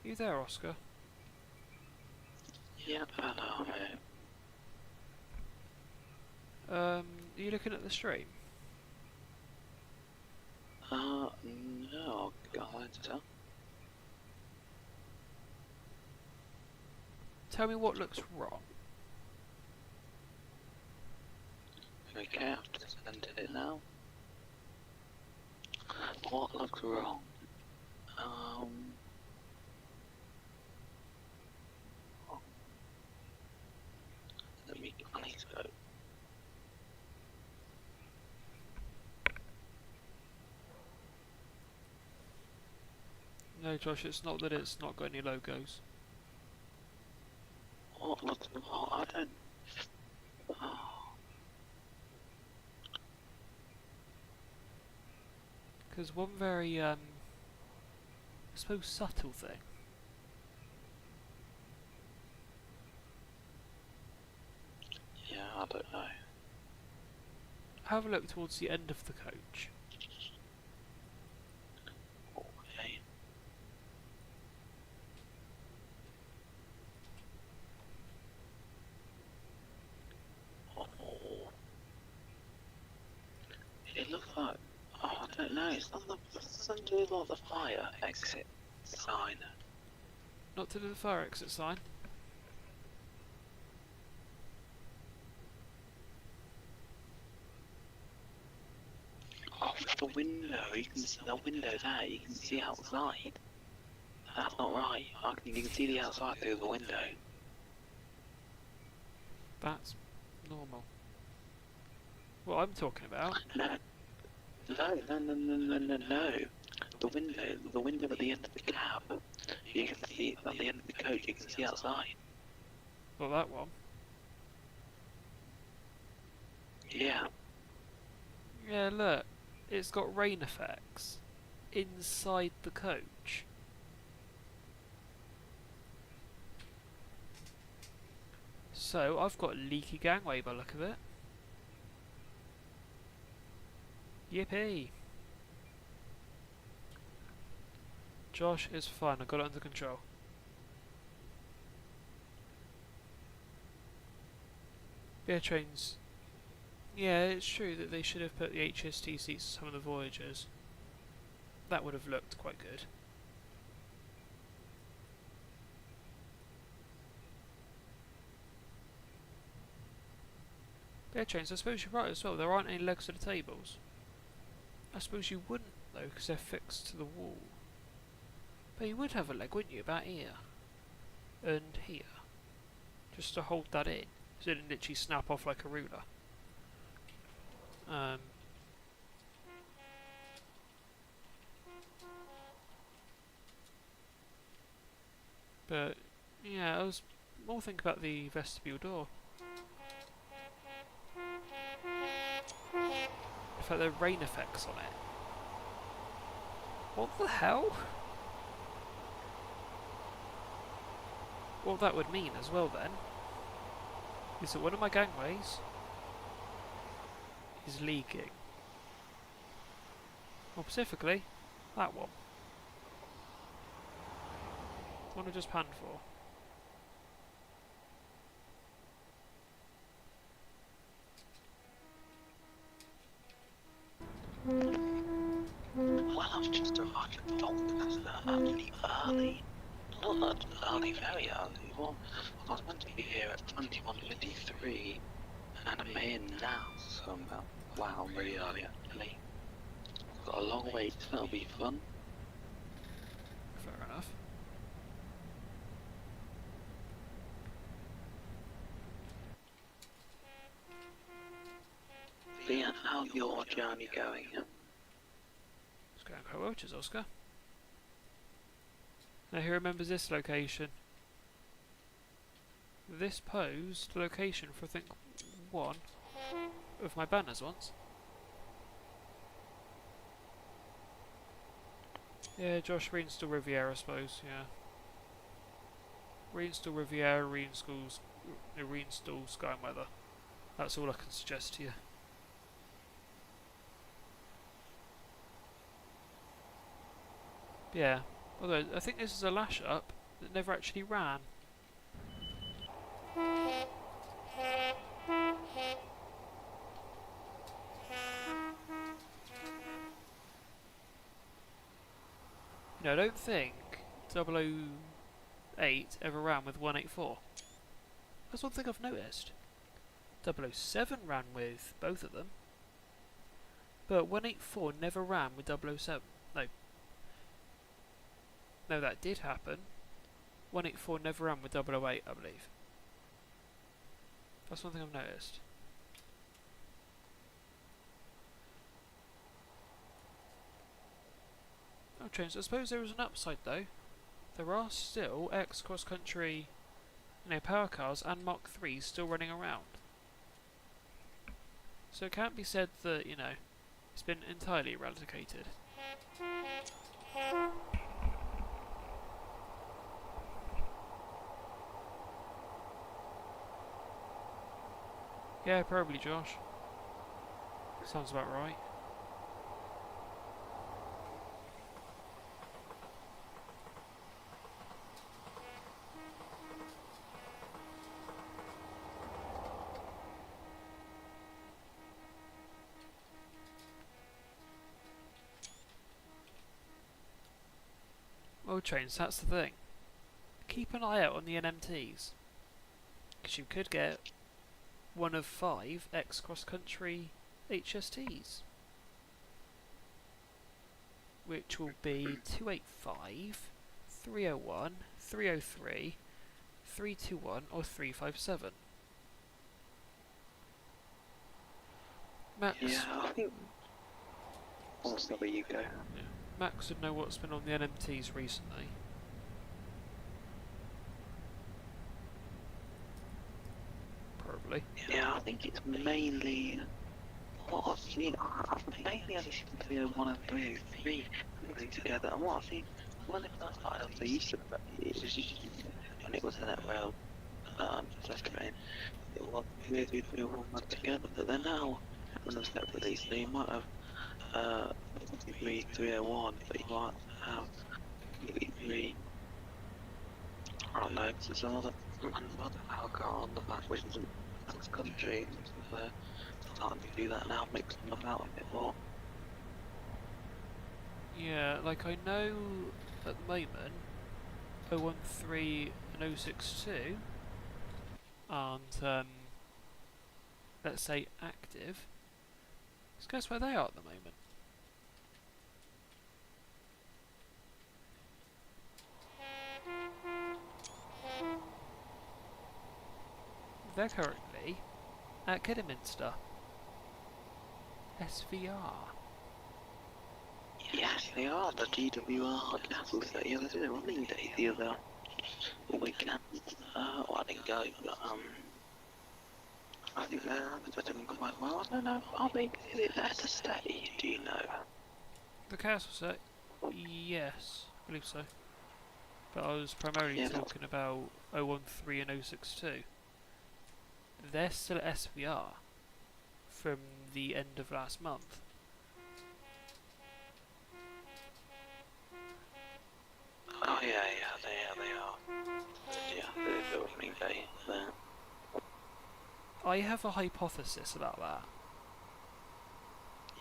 You there, Oscar? Yep, hello, mate. Are you looking at the stream? No, go on to tell. Tell me what looks wrong. Okay, I've just ended it now. What looks wrong? Let me go. No, Josh, it's not that it's not got any logos. What looks wrong? I don't. Oh. Because one very, I suppose, subtle thing. Yeah, I don't know. Have a look towards the end of the coach. Okay. doesn't do like the fire exit sign. Not to do the fire exit sign. Oh, the window, you can see the window there, you can see outside. That's not right. You can see the outside through the window. That's normal. What I'm talking about. No. No. The window at the end of the cab. You can see at the end of the coach, you can see outside. Well, that one. Yeah. Yeah, look. It's got rain effects inside the coach. So, I've got a leaky gangway by the look of it. Yippee! Josh, it's fine, I got it under control. Yeah, trains. Yeah, it's true that they should have put the HST seats to some of the Voyagers. That would have looked quite good. Yeah, trains, I suppose you're right as well, there aren't any legs to the tables. I suppose you wouldn't though, because they're fixed to the wall. But you would have a leg, wouldn't you, about here? And here. Just to hold that in, so it didn't literally snap off like a ruler. But, yeah, I was more thinking about the vestibule door. In fact, there are rain effects on it. What the hell? What that would mean as well then is that one of my gangways is leaking. More specifically, that one. The one I just panned for. Well, I've just arrived at Doncaster actually early. Not early, very early. Well, I was meant to be here at 21:53, and I'm here now, so I'm about, wow, really early actually. Got a long way, so it'll be fun. Fair enough. So yeah, how's your journey going? It's going quite well, cheers, Oscar. Now who remembers this location? This posed the location for I think one of my banners once. Yeah, Josh, reinstall Riviera, I suppose, yeah. Reinstall Riviera, reinstall Sky and Weather. That's all I can suggest to you. Yeah, although I think this is a lash up that never actually ran. No, I don't think 008 ever ran with 184. That's one thing I've noticed. 007 ran with both of them, but 184 never ran with 007. No, that did happen. 184 never ran with 008, I believe. That's one thing I've noticed. Oh, trains. I suppose there is an upside though. There are still X cross-country, power cars and Mach 3s still running around. So it can't be said that, it's been entirely eradicated. Yeah, probably, Josh. Sounds about right. old trains, that's the thing. Keep an eye out on the NMTs, because you could get one of 5 cross-country HSTs, which will be 285, 301, 303, 321 or 357. Max, Yeah, I think. Oh, sorry, you go. yeah, Max would know what's been on the NMTs recently. Probably. Yeah, I think it's mainly. What I've seen, I've mainly only seen 301 and 303 putting together, and what I've seen, when it first started off, they used to, it was just, when it was a net rail, test train, it was 303, 301 put together, but then now, when they've set release, they might have, 301, but you might have 3, I don't know, so some other alcohol on the back, which isn't cross country, so starting to do that now, mix them about a bit more. Yeah, like I know at the moment 013 and 062 aren't, let's say, active. Let's guess where they are at the moment. They're currently at Kidderminster. SVR. Yes, they are, the GWR Castle set. Yeah, they did a running day the other weekend. Well, I didn't go, but, I think they're doing quite well. I don't know, is it there to stay? Do you know? The castle set? Yes, I believe so. But I was primarily Yeah, talking about 013 and 062. They're still at SVR from the end of last month. oh yeah, they are. Yeah, they did a running day there. I have a hypothesis about that.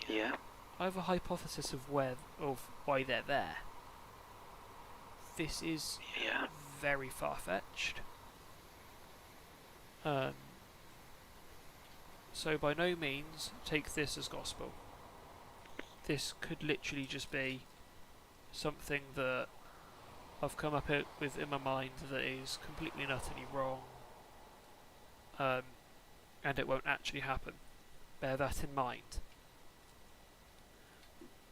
Yeah? I have a hypothesis of why they're there. This is Yeah. very far-fetched. So by no means take this as gospel. This could literally just be something that I've come up with in my mind that is completely and utterly wrong, and it won't actually happen. Bear that in mind.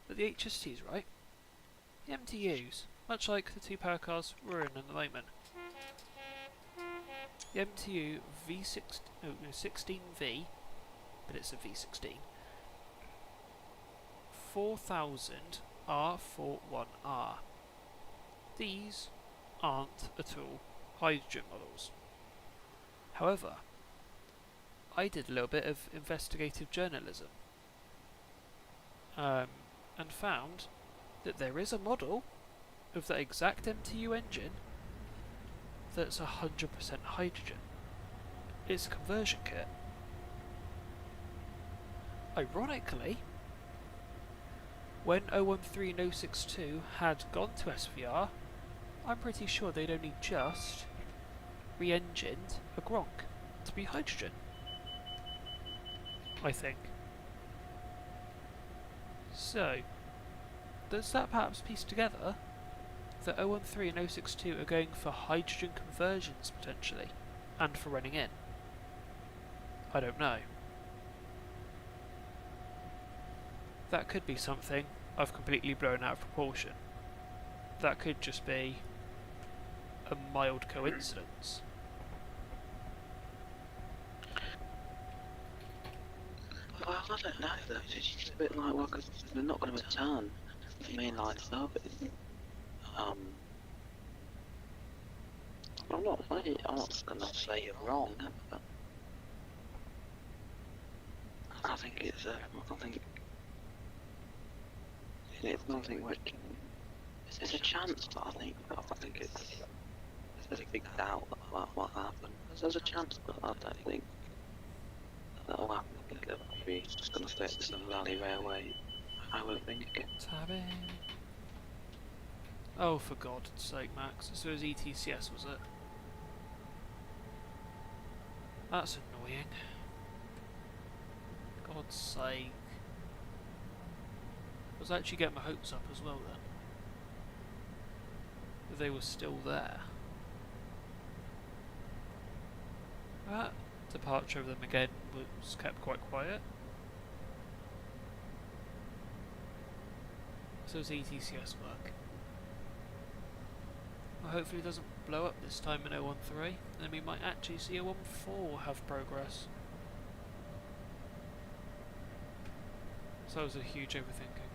But the HSTs, right? The MTUs, much like the 2 power cars we're in at the moment. The MTU V6, 16V, but it's a V16. 4000 R41R. These aren't at all hydrogen models. However, I did a little bit of investigative journalism and found that there is a model of that exact MTU engine that's 100% hydrogen. It's a conversion kit. Ironically, when 013 and 062 had gone to SVR, I'm pretty sure they'd only just re-engined a Gronk to be hydrogen. I think. So, does that perhaps piece together that 013 and 062 are going for hydrogen conversions potentially, and for running in? I don't know. That could be something I've completely blown out of proportion. That could just be a mild coincidence. Well, I don't know though, it's just a bit like, well, because they're not going to return the mainline service. I'm not going to say you're wrong, but I think it's something which, it's a chance, but I think there's a big doubt about what happened. There's a chance, but I don't think that'll happen. I think they'll be just going to stay at the Sun Valley Railway, I would think. Tab in. Oh, for God's sake, Max. So it was ETCS, was it? That's annoying. God's sake. I was actually getting my hopes up as well then. That they were still there. That departure of them again was kept quite quiet. So it's ETCS work. Well, hopefully it doesn't blow up this time in 013, then we might actually see 014 have progress. So that was a huge overthinking.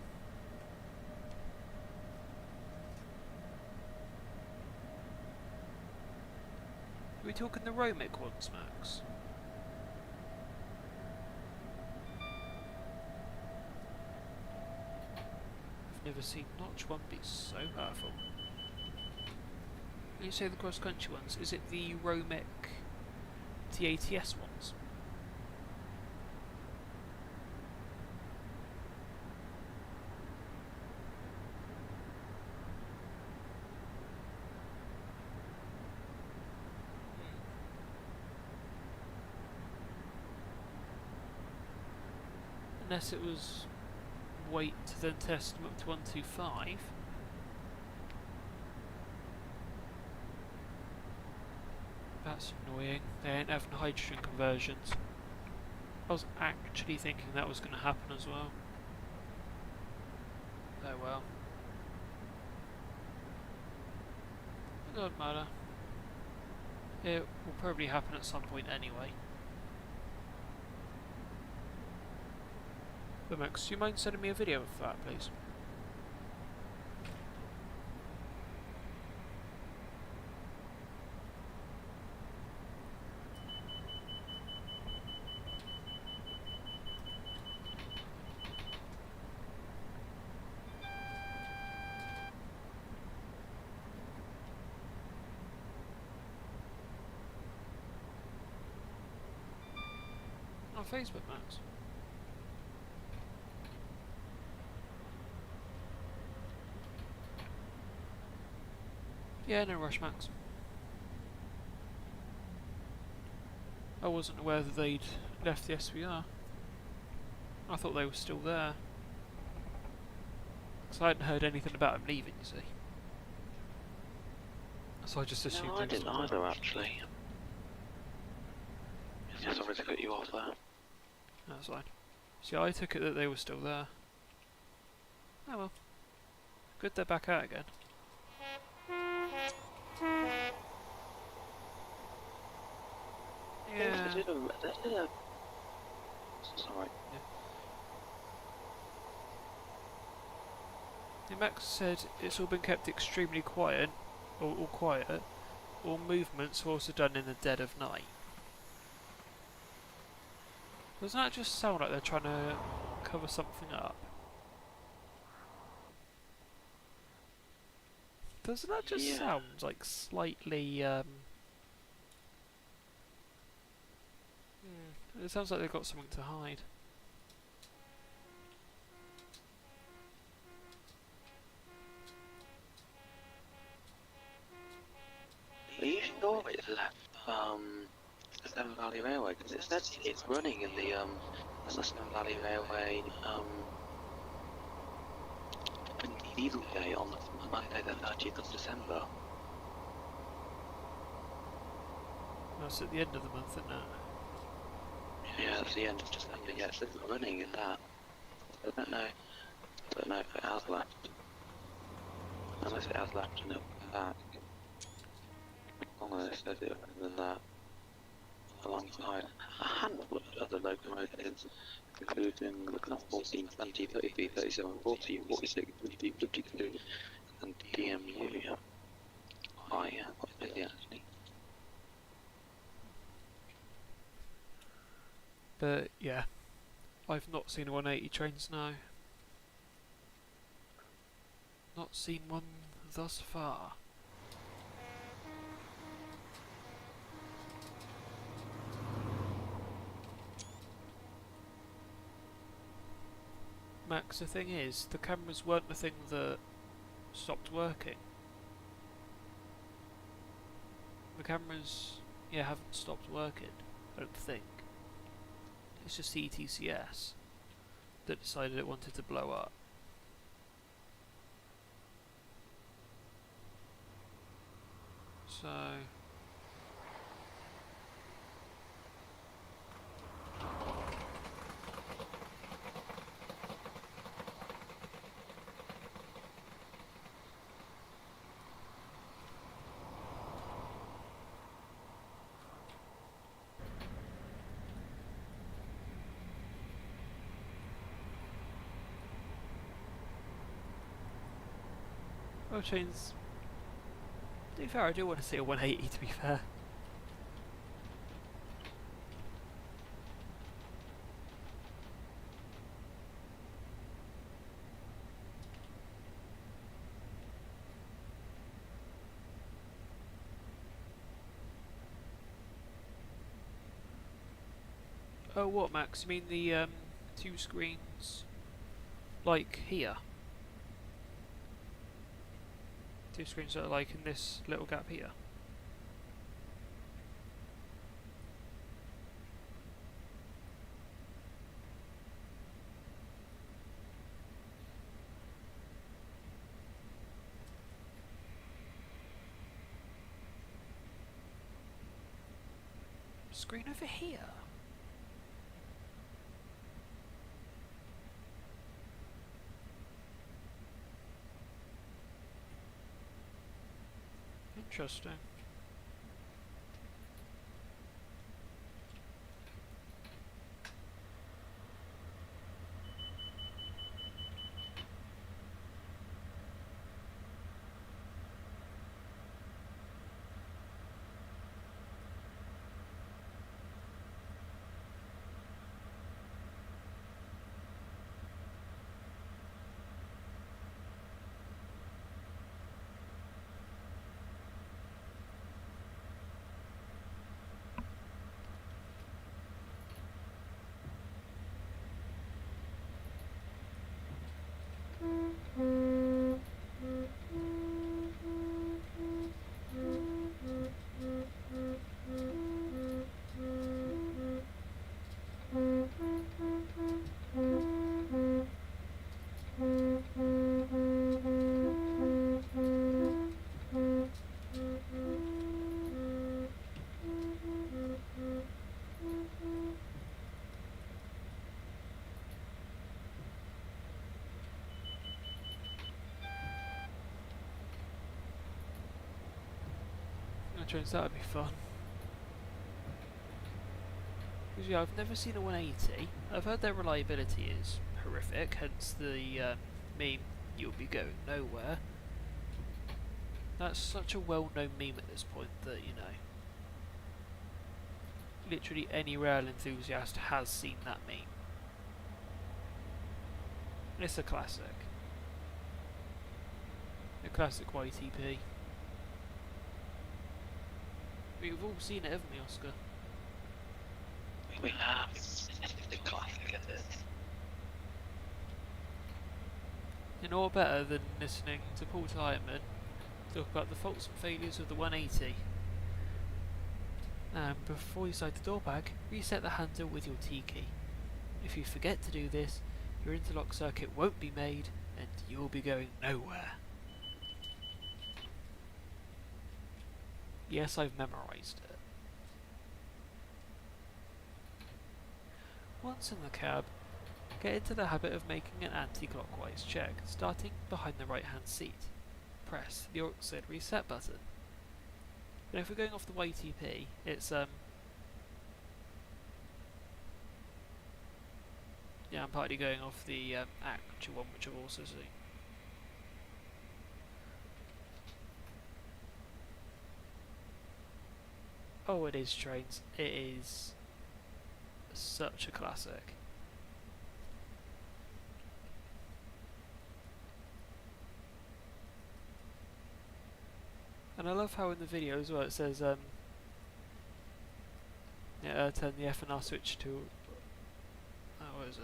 Are we talking the Romic ones, Max? I've never seen Notch one be so powerful. When you say the cross-country ones, is it the Romic TATS ones? Unless it was wait to then test them up to 125. That's annoying. They ain't having hydrogen conversions. I was actually thinking that was going to happen as well. Oh well. It doesn't matter. It will probably happen at some point anyway. But Max, do you mind sending me a video of that, please? On Facebook, Max. Yeah, no rush, Max. I wasn't aware that they'd left the SVR. I thought they were still there. Because I hadn't heard anything about them leaving, you see. So I just assumed No, they I were didn't still there. either, actually. Yeah, sorry to cut you off there. That's fine. See, I took it that they were still there. Oh well. Good they're back out again. Yeah. They did a... Sorry. The Max said it's all been kept extremely quiet, or quiet. All movements are also done in the dead of night. Doesn't that just sound like they're trying to cover something up? Doesn't that just sound like slightly, it sounds like they've got something to hide. Are you sure it's left, the Severn Valley Railway? Because it says it's running in the Severn Valley Railway, diesel day on Monday the 30th of December. That's at the end of the month, isn't it? Yeah, that's the end of December. Yeah, it says it's running in that. I don't know if it has left. Unless it has left and it'll come back. Longer it says it than that. Alongside a handful of other locomotives, including the Class 14, 20, 33, 37, 40, 46, 50, 52, and DMU. Oh yeah, what is it actually? But yeah, I've not seen a 180 trains now. Not seen one thus far. Max, the thing is, the cameras weren't the thing that stopped working. cameras, yeah, haven't stopped working, I don't think. It's just the TCS that decided it wanted to blow up. So... Oh, chains. To be fair, I do want to see a 180 to be fair. Oh, what, Max? You mean the two screens like here? Two screens that are like in this little gap here? Screen over here? Interesting. Trains, that would be fun. Because yeah, I've never seen a 180. I've heard their reliability is horrific, hence the meme, "You'll be going nowhere." That's such a well-known meme at this point that, you know, literally any rail enthusiast has seen that meme. It's a classic. A classic YTP. We've all seen it, haven't we, Oscar? We have. It's the classic of it. You know what better than listening to Paul Tireman talk about the faults and failures of the 180? And before you slide the door back, reset the handle with your T key. If you forget to do this, your interlock circuit won't be made and you'll be going nowhere. Yes, I've memorised it. Once in the cab, get into the habit of making an anti-clockwise check, starting behind the right-hand seat. Press the auxiliary set button. And if we're going off the YTP, it's yeah, I'm partly going off the actual one, which I've also seen. Oh, it is trains. It is such a classic. And I love how in the video as well it says yeah, turn the F and R switch to what is it?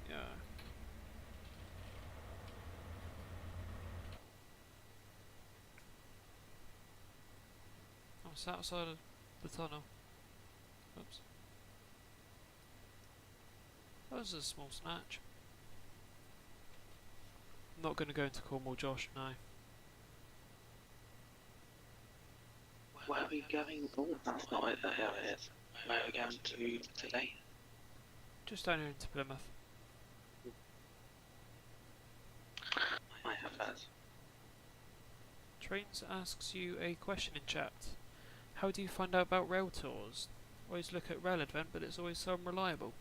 Yeah. it's outside of the tunnel. Oops. That was a small snatch. I'm not going to go into Cornwall, Josh, no. Where are we going? Oh, that's not it, there it is. Where are we going to today? Just down here into Plymouth. I have that. Trains asks you a question in chat. How do you find out about rail tours? Always look at rail event, but it's always so unreliable.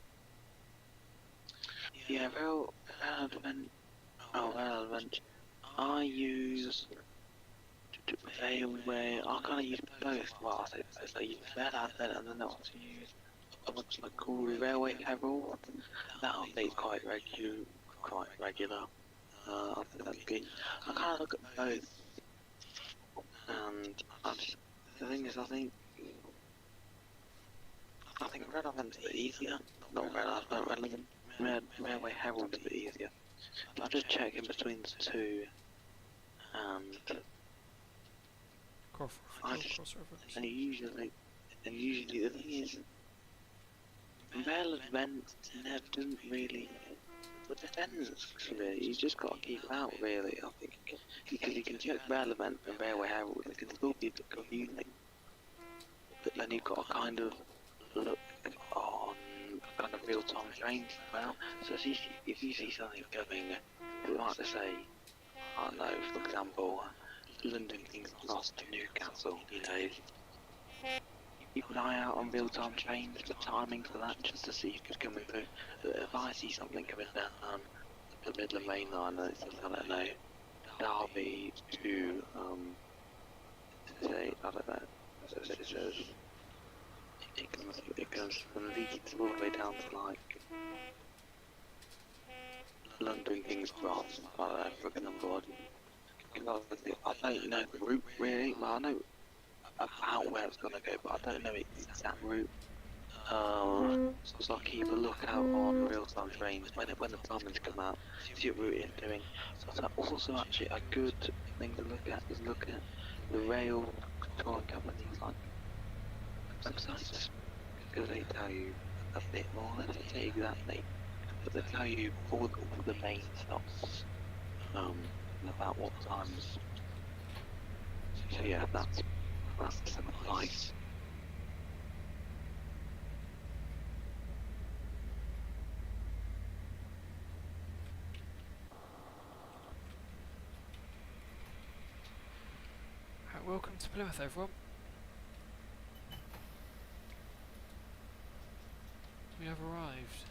Yeah, relevant. Oh, relevant. I use railway. I kind of use both. Well, I say both. I use relevant and then I also use what's it called, Railway Herald. That update's quite regular. I think that's good. I kind of look at both, and the thing is, I think relevant's a bit easier. Not relevant. Railway Herald's a bit easier. But I just check in between the two, and Cross-reference. and usually the thing is, relevant never doesn't really. But depends, really. You just got to keep it out, really. I think because you can check relevant and Railway Herald, it can still be a bit confusing. But then you've got to kind of look on kind of real-time trains as well. So if you see something going, like to say, I don't know, for example, London King's Cross to Newcastle, you know, keep an eye out on real-time trains, the timing for that, just to see if it's coming through. If I see something coming down the Midland Main Line, it's just, I don't know, Derby to, say, I don't know, so it says, it goes from Leeds all the way down to, like, London King's Cross, I don't know, for example. I don't know the route, really. Well, I know about where it's gonna go, but I don't know its exact route. So I'll keep a lookout on real-time trains when the timings come out, see what route it's doing. So also actually a good thing to look at is look at the rail touring companies like websites, because they tell you a bit more. They don't say exactly, but they tell you all the main stops, and about what times. So yeah, that's some advice. Right, welcome to Plymouth, everyone. We have arrived.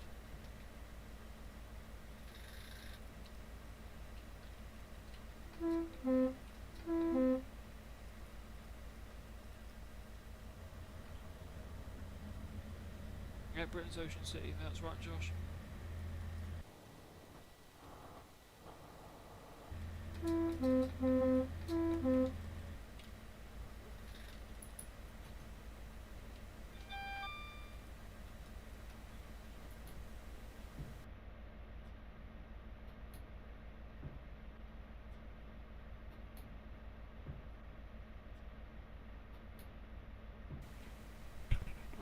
Yeah, Britain's Ocean City, that's right, Josh.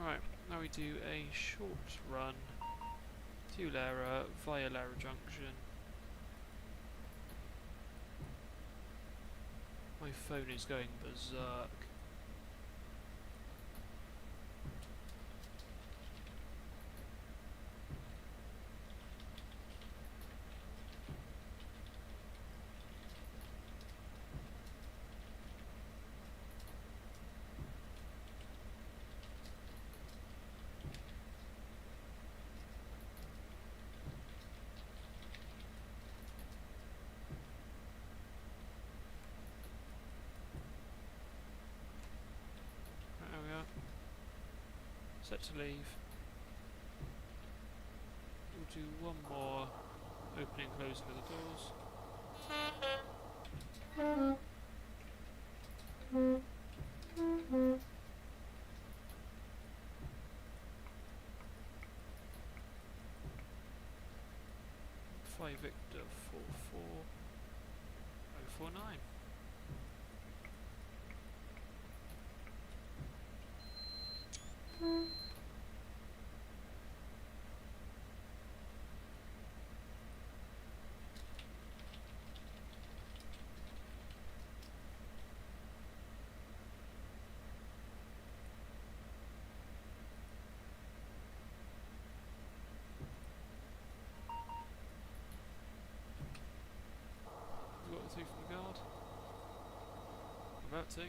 Right, now we do a short run to Lara via Lara Junction. My phone is going berserk. Right, there we are. Set to leave. We'll do one more opening and closing of the doors. Fly Victor 44049. to from the guard. About to.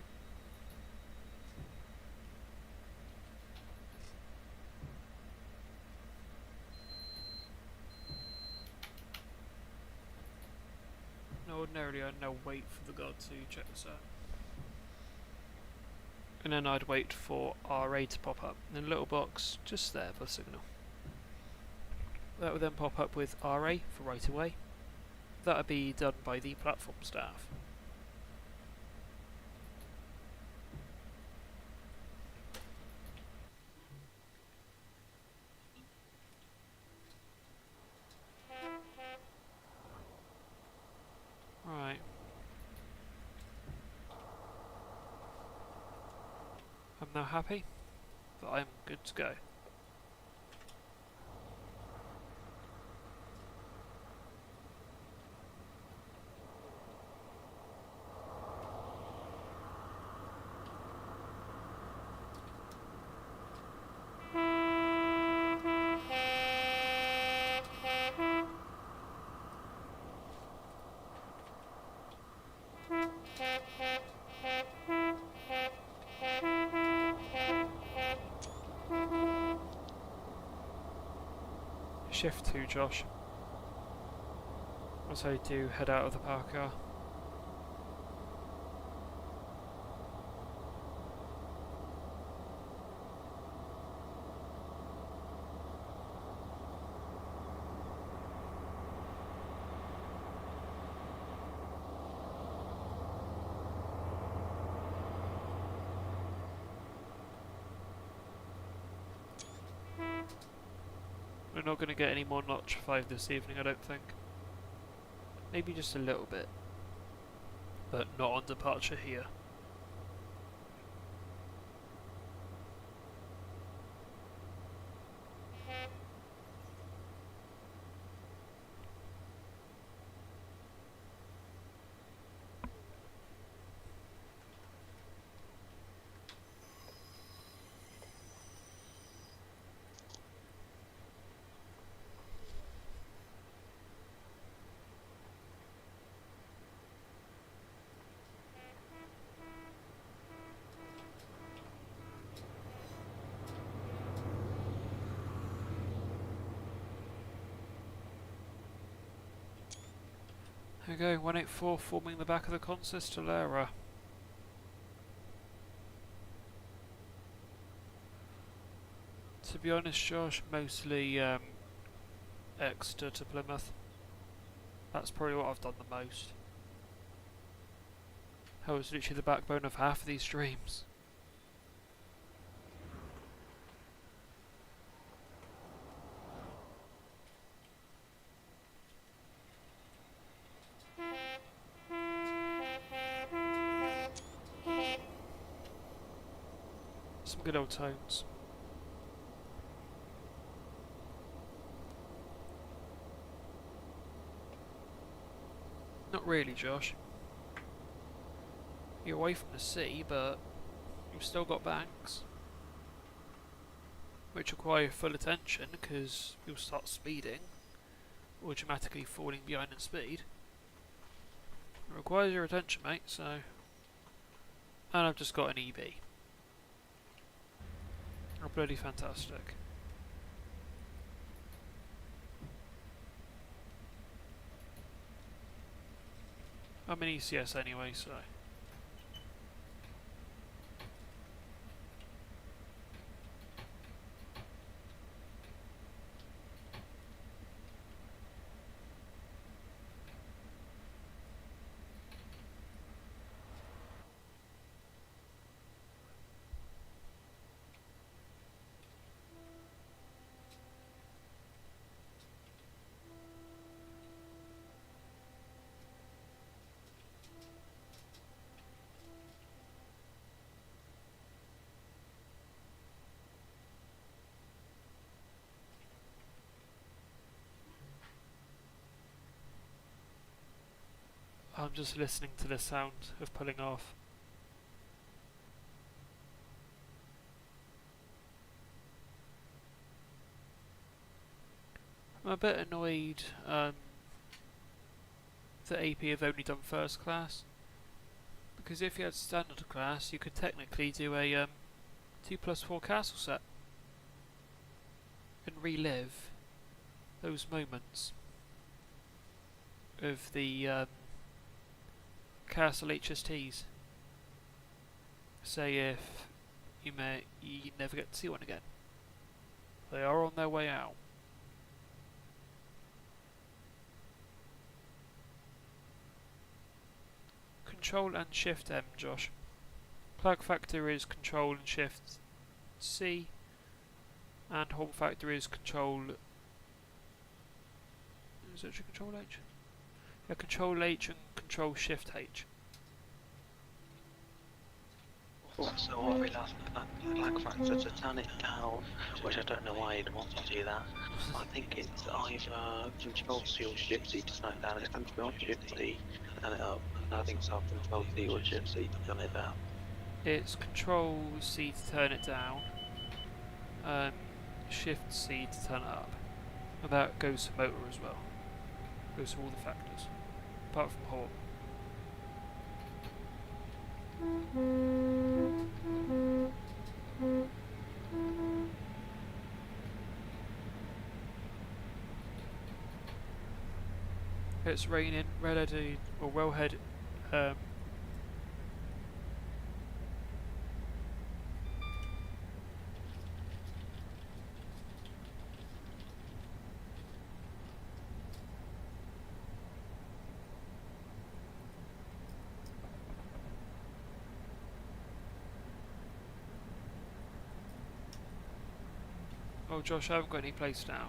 Now ordinarily I'd now wait for the guard to check this out. And then I'd wait for RA to pop up in a little box just there for signal. That would then pop up with RA for right away. That would be done by the platform staff. Right. I'm now happy that I'm good to go. Shift 2, Josh. As I do head out of the park car. We're not going to get any more Notch 5 this evening, I don't think. Maybe just a little bit. But not on departure here. There we go, 184 forming the back of the Consistolera. To be honest, Josh, mostly Exeter to Plymouth. That's probably what I've done the most. That was literally the backbone of half of these streams. Some good old tones. Not really, Josh. You're away from the sea, but you've still got banks, which require full attention because you'll start speeding or dramatically falling behind in speed. It requires your attention, mate, so... And I've just got an EB. Oh, bloody fantastic. I'm an ECS anyway, so... I'm just listening to the sound of pulling off. I'm a bit annoyed the AP have only done first class. Because if you had standard class, you could technically do a 2+4 castle set and relive those moments of the castle HSTs. Say if you never get to see one again. They are on their way out. Control and Shift M, Josh. Plug factor is Control and Shift C, and home factor is Control. Is it Control H? Yeah, Control H and Control Shift H. So what we last flag factor to turn it down, which I don't know why you'd want to do that. I think it's either Control C or Shift C to turn it down. It's Control Shift C to turn it up. And I think it's either Control C or Shift C to turn it down. It's Control C to turn it down, Shift C to turn it up. And that goes to motor as well. Goes to all the factors, apart from Hawk. It's raining. Redhead or Wellhead. Oh, Josh, I haven't got any place now.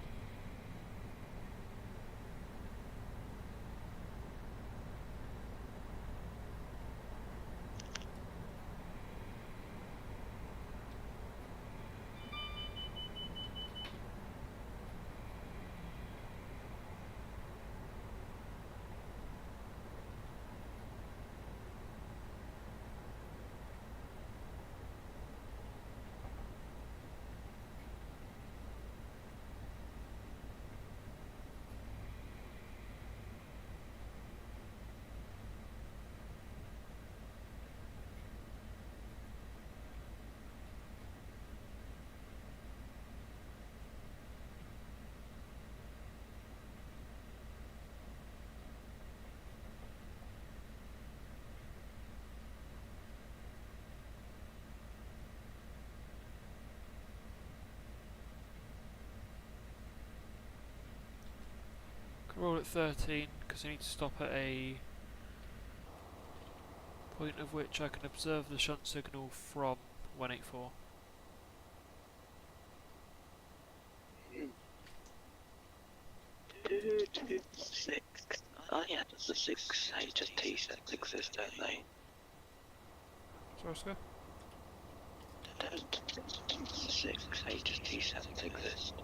Roll at 13 because I need to stop at a point of which I can observe the shunt signal from 184. Six. Oh yeah, the 6 HST sets exist, don't they? Sorry, Oscar? The 6 HST sets exist.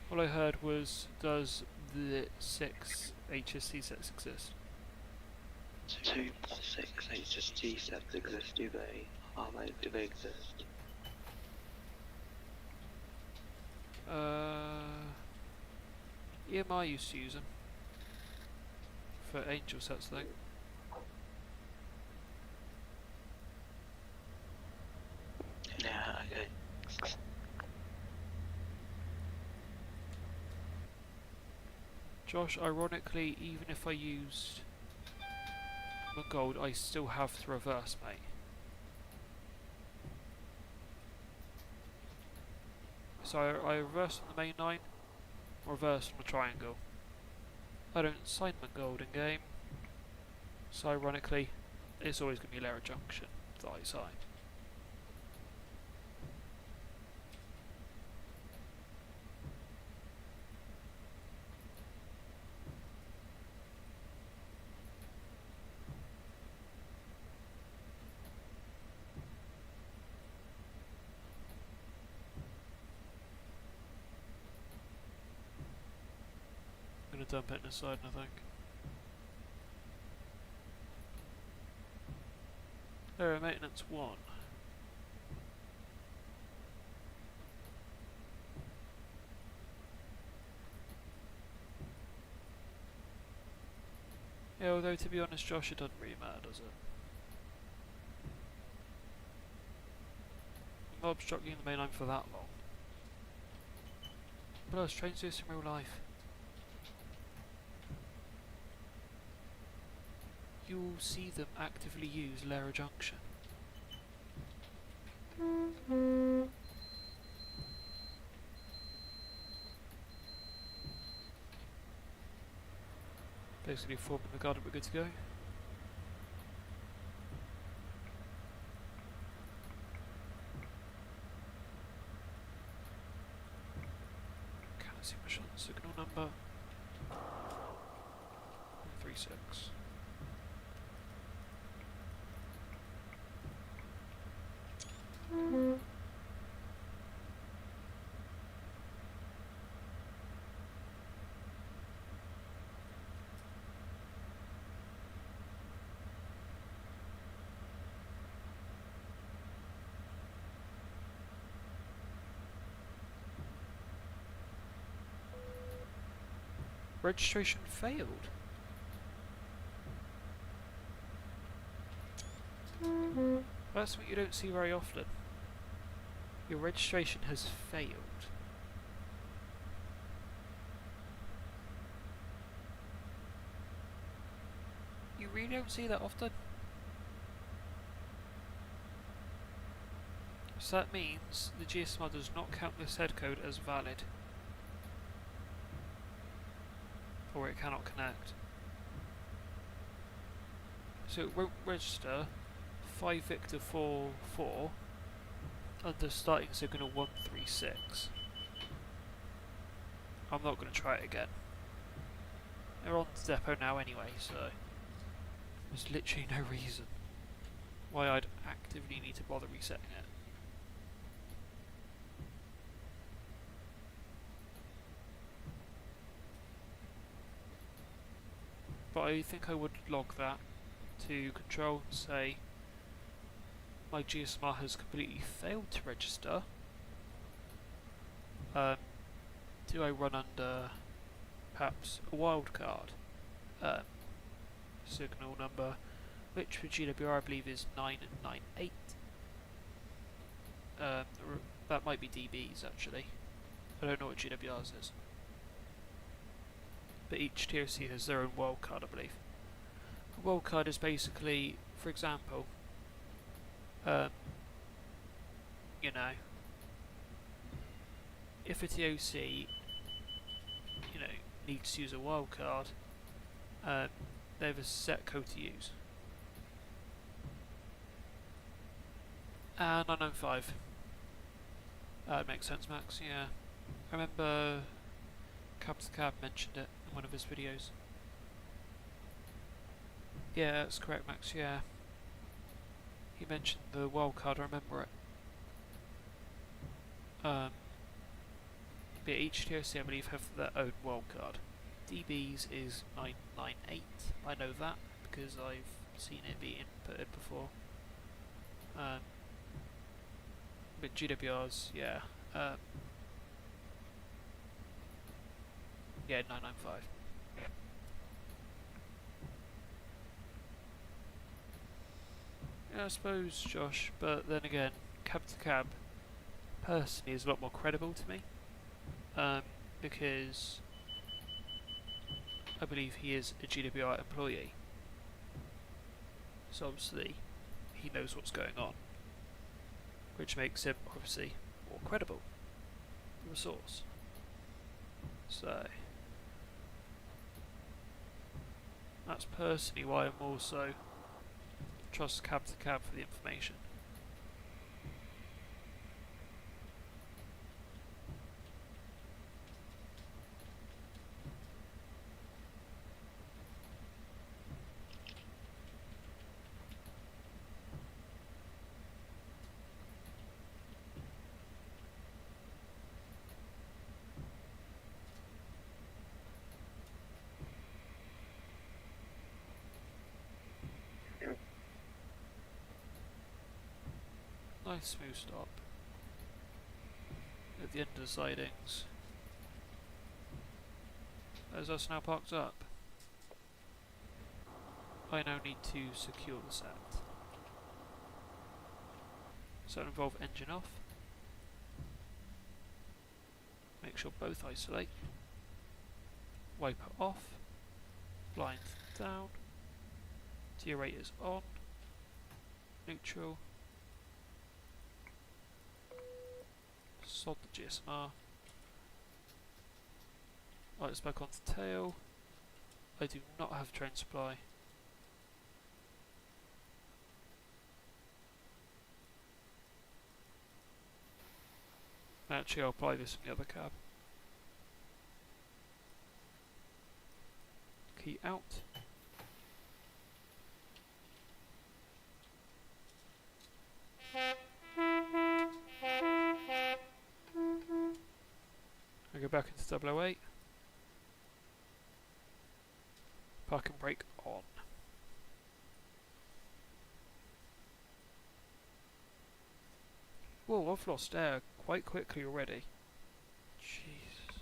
All I heard was, does the 6 HST sets exist? 2 plus 6 HST sets exist, do they? Do they exist? EMI used to use them for angel sets, I think. Yeah, okay. Josh, ironically, even if I used gold, I still have to reverse, mate. So I reverse on the main line, reverse on the triangle. I don't sign my gold in game, so ironically, it's always going to be Lara Junction that I sign. I'm going to dump it in the side, I think. Area maintenance 1. Yeah, although to be honest, Josh, it doesn't really matter, does it? I'm not obstructing the main line for that long. Plus, trains do this in real life. You'll see them actively use Lara Junction. Basically forming the guard, we're good to go. Can't see much on the signal number. 136. Registration failed. That's something you don't see very often. Your registration has failed. You really don't see that often. So that means the GSMR does not count this head code as valid. Or it cannot connect. So it won't register 5 Victor 4 4 under starting signal 136. I'm not going to try it again. They're on the depot now anyway, so there's literally no reason why I'd actively need to bother resetting it. But I think I would log that to control and say my GSMR has completely failed to register. Do I run under perhaps a wildcard signal number, which for GWR I believe is 998. That might be DBs actually. I don't know what GWR's is. But each TOC has their own wildcard, I believe. A wildcard is basically, for example, you know, if a TOC, you know, needs to use a wildcard, they have a set code to use. 995. Makes sense, Max, yeah. I remember Cab mentioned it in one of his videos. Yeah, that's correct, Max, yeah. He mentioned the wildcard, I remember it. But each TOC, I believe, have their own wildcard. DB's is 998. I know that because I've seen it be inputted before. But GWR's, yeah. Yeah, 995. Yeah, I suppose, Josh, but then again, Cab to Cab personally is a lot more credible to me. Because I believe he is a GWR employee. So obviously, he knows what's going on. Which makes him, obviously, more credible of a source. So that's personally why I'm also trust Cab to Cab for the information. Nice smooth stop at the end of the sidings. As us now parked up. I now need to secure the set. So it'll involve engine off. Make sure both isolate. Wiper off. Blinds down. Deaerators on. Neutral. Sod the GSMR. Lights back onto tail. I do not have train supply. Actually, I'll apply this in the other cab. Key out. I go back into 008. Park and brake on. Whoa, I've lost air quite quickly already. Jesus.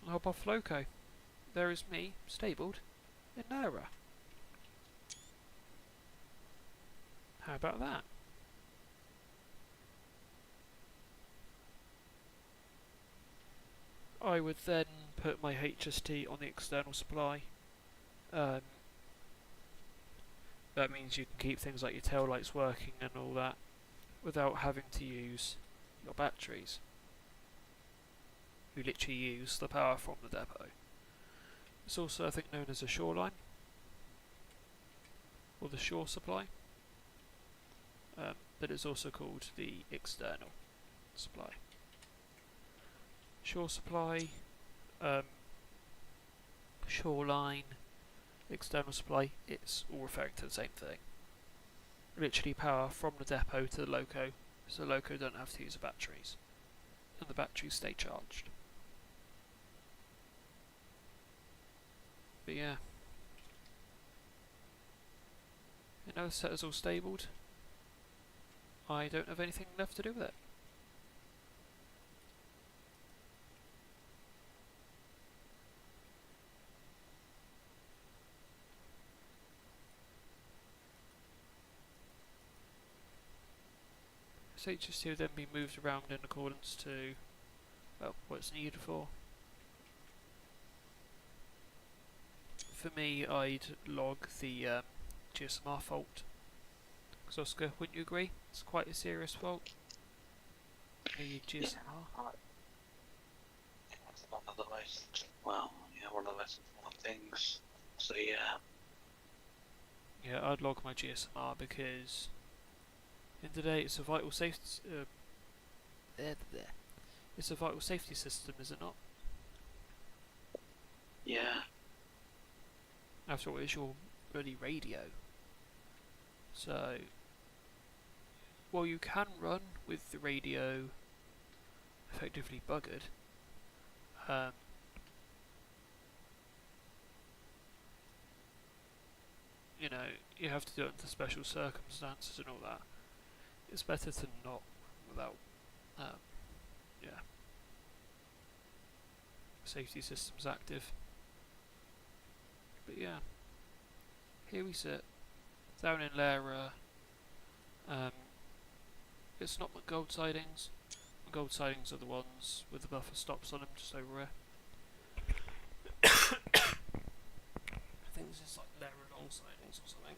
I'll hop off loco. There is me, stabled, in error. How about that? I would then put my HST on the external supply. That means you can keep things like your tail lights working and all that without having to use your batteries. You literally use the power from the depot. It's also, I think, known as a shoreline or the shore supply, but it's also called the external supply. Shore supply, shoreline, external supply, it's all referring to the same thing. Literally power from the depot to the loco, so the loco don't have to use the batteries, and the batteries stay charged. But yeah. Now the set is all stabled. I don't have anything left to do with it. So HST will then be moved around in accordance to, well, what it's needed for. For me, I'd log the GSMR fault. Because Oscar, wouldn't you agree? It's quite a serious fault. The GSMR. It's one of the most, well, yeah, one of the most important things. So yeah. Yeah, I'd log my GSMR because in today it's a vital safety. It's a vital safety system, is it not? Yeah. After all, it's your bloody radio. So, while you can run with the radio effectively buggered, you know, you have to do it under special circumstances and all that. It's better to not without, yeah, safety systems active. But yeah, here we sit, down in Lara. It's not McGold sidings. McGold sidings are the ones with the buffer stops on them just over here. I think this is like Lara long sidings or something.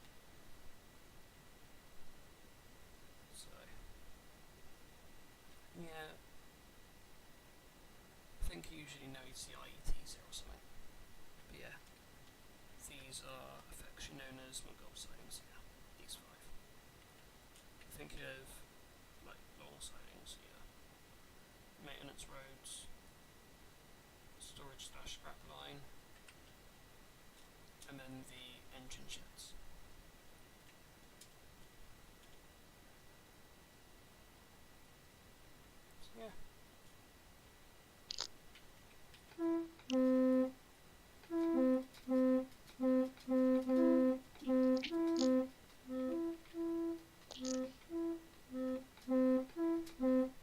So, yeah. I think you usually know it's the IETs here or something. But yeah. These are affectionately known as McGold sidings, yeah. These 5. Think of like long sidings, yeah. Maintenance roads, storage slash scrap line, and then the engine sheds. So yeah.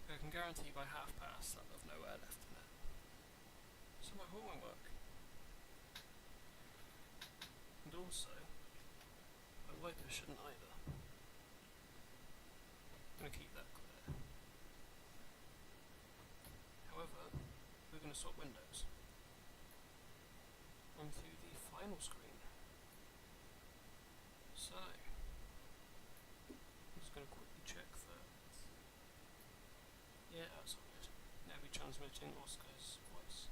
I can guarantee by 1/2 past that there's no air left in it. homework. And also, my wiper shouldn't either. I'm going to keep that clear. However, we're going to swap windows onto the final screen. So, I'm just going to quickly check that. Yeah, that's all good. Now we're transmitting Oscar's voice.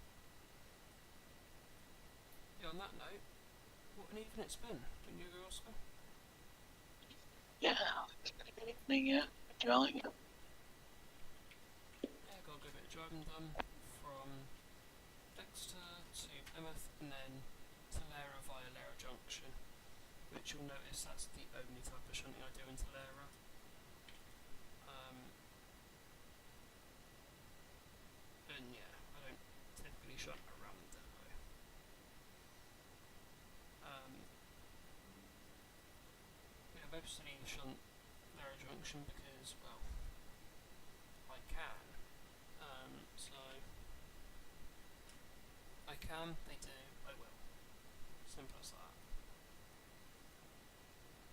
Yeah, on that note, what an evening it's been, don't you agree, Oscar? Yeah, it's been a good evening, yeah. Driving. Yeah, got a good bit of driving done from Dexter to Plymouth and then to Lara via Lara Junction, which you'll notice that's the only type of shunting I do into Lara. And yeah, I don't typically shunt around the depot. Yeah, I've mostly shunt Lara Junction because, well, I can. So I can, they do, I will. Simple as that.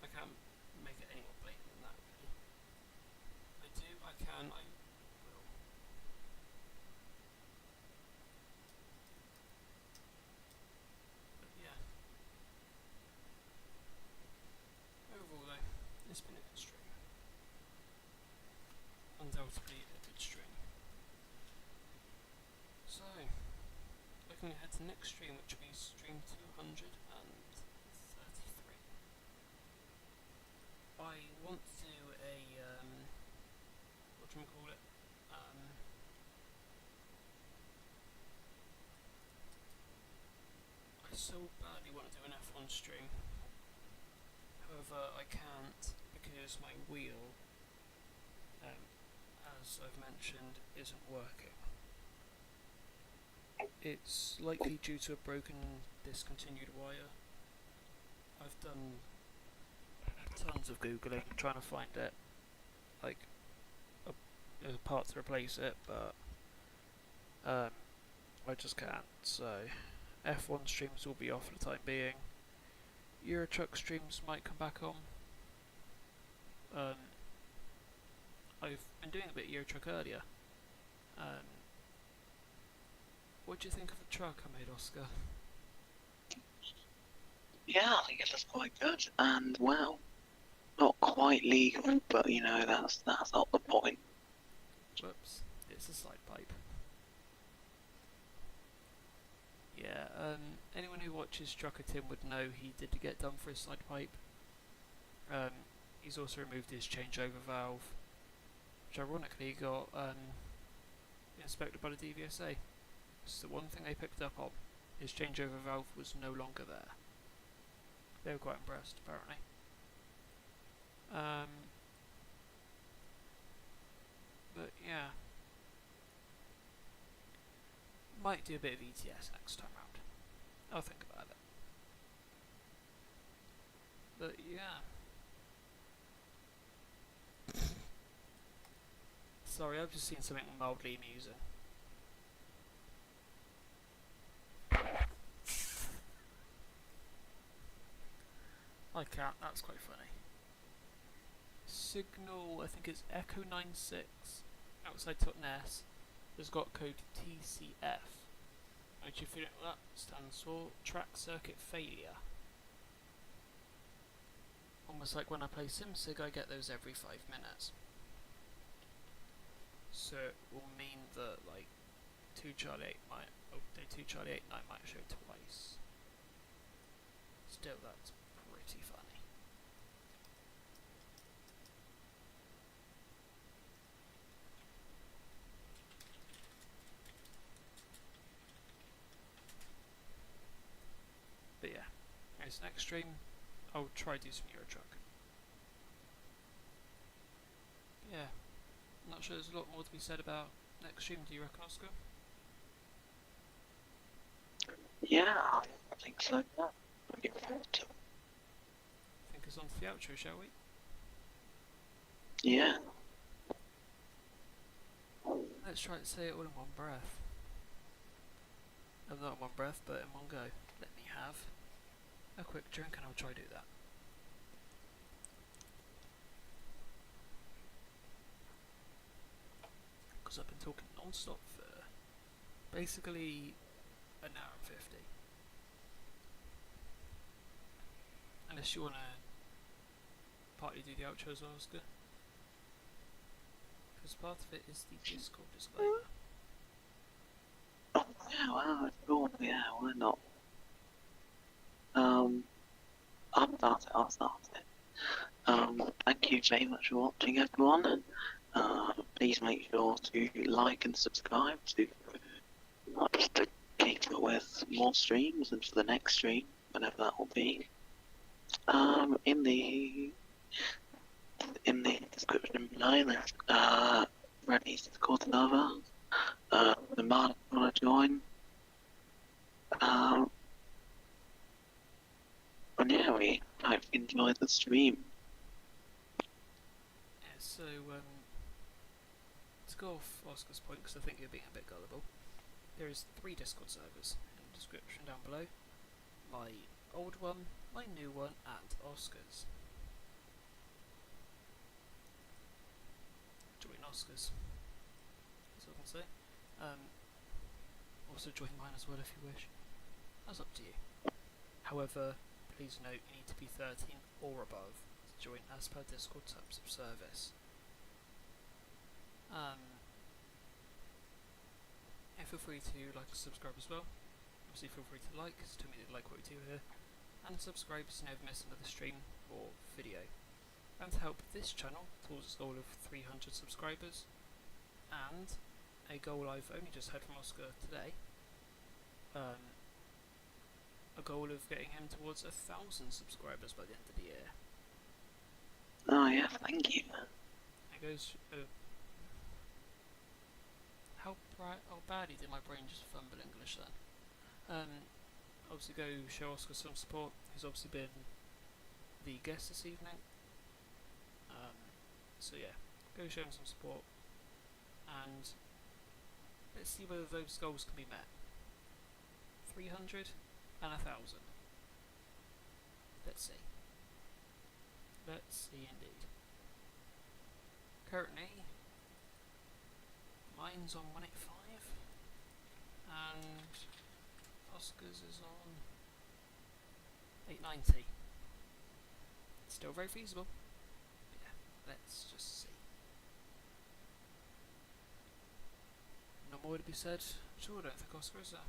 I can't make it any more blatant than that, really. I do, I can, I will. But yeah. Overall though, it's been a good stream. Undoubtedly a good stream. So, looking ahead to next stream, which will be stream 233. I want to do a, what do we call it? I so badly want to do an F1 stream. However, I can't because my wheel, as I've mentioned, isn't working. It's likely due to a broken discontinued wire. I've done tons of googling trying to find it, like a part to replace it, but I just can't. So F1 streams will be off for the time being. Euro Truck streams might come back on. I've been doing a bit of Euro Truck earlier. What do you think of the truck I made, Oscar? Yeah, I think it looks quite good. And well, not quite legal, but you know, that's not the point. Whoops, it's a slide pipe. Yeah, anyone who watches Trucker Tim would know he did get done for his slide pipe. He's also removed his changeover valve, which ironically got inspected by the DVSA. It's the one thing they picked up on. His changeover valve was no longer there. They were quite impressed, apparently. But yeah, might do a bit of ETS next time round. I'll think about it. But yeah. Sorry, I've just seen something mildly amusing. I can't, that's quite funny. Signal, I think it's Echo 96 outside Totnes has got code TCF, which if you don't know what that stands for, track circuit failure. Almost like when I play SimSig, I get those every 5 minutes. So it will mean that like 2 Charlie 8 might, 2 Charlie 8 9 might show twice. Still, that's pretty funny. But yeah, anyways, next stream, I'll try to do some Euro Truck. Yeah, I'm not sure there's a lot more to be said about next stream, do you reckon, Oscar? Yeah, I think so. Yeah. Looking forward to it. Think us on to the outro, shall we? Yeah. Let's try to say it all in one breath. not in one breath, but in one go. Let me have a quick drink and I'll try to do that. Because I've been talking non-stop for basically an hour and 50. Unless you want to partly do the outro as well, Oscar. Because part of it is the Discord disclaimer. Oh, yeah, well, sure, yeah, why not? I'll start it. Thank you very much for watching, everyone. Please make sure to like and subscribe to not just to keep up with more streams and for the next stream, whenever that will be. In the description below, there's Reddy's Discord server. The man if you want to join. And yeah, we hope you enjoyed the stream. Yeah, so, to go off Oscar's point, because I think you're being a bit gullible, there is 3 Discord servers in the description down below. My old one, my new one, and Oscar's. Join Oscar's, that's all I can say. Also join mine as well if you wish. That's up to you. However, please note you need to be 13 or above to join as per Discord terms of service. Yeah, feel free to like and subscribe as well. Obviously feel free to like, to tell me that you like what we do here, and subscribe so you never miss another stream or video. And to help this channel towards its goal of 300 subscribers, and a goal I've only just heard from Oscar today, a goal of getting him towards 1,000 subscribers by the end of the year. Oh yeah, thank you. It goes. How badly did my brain just fumble English then? Obviously go show Oscar some support. He's obviously been the guest this evening. So yeah, go show him some support, and let's see whether those goals can be met. 300 and 1,000. Let's see. Let's see indeed. Currently, mine's on 185, and Oscar's is on 890. Still very feasible. But yeah, let's just see. No more to be said. Sure, I don't think Oscar is there.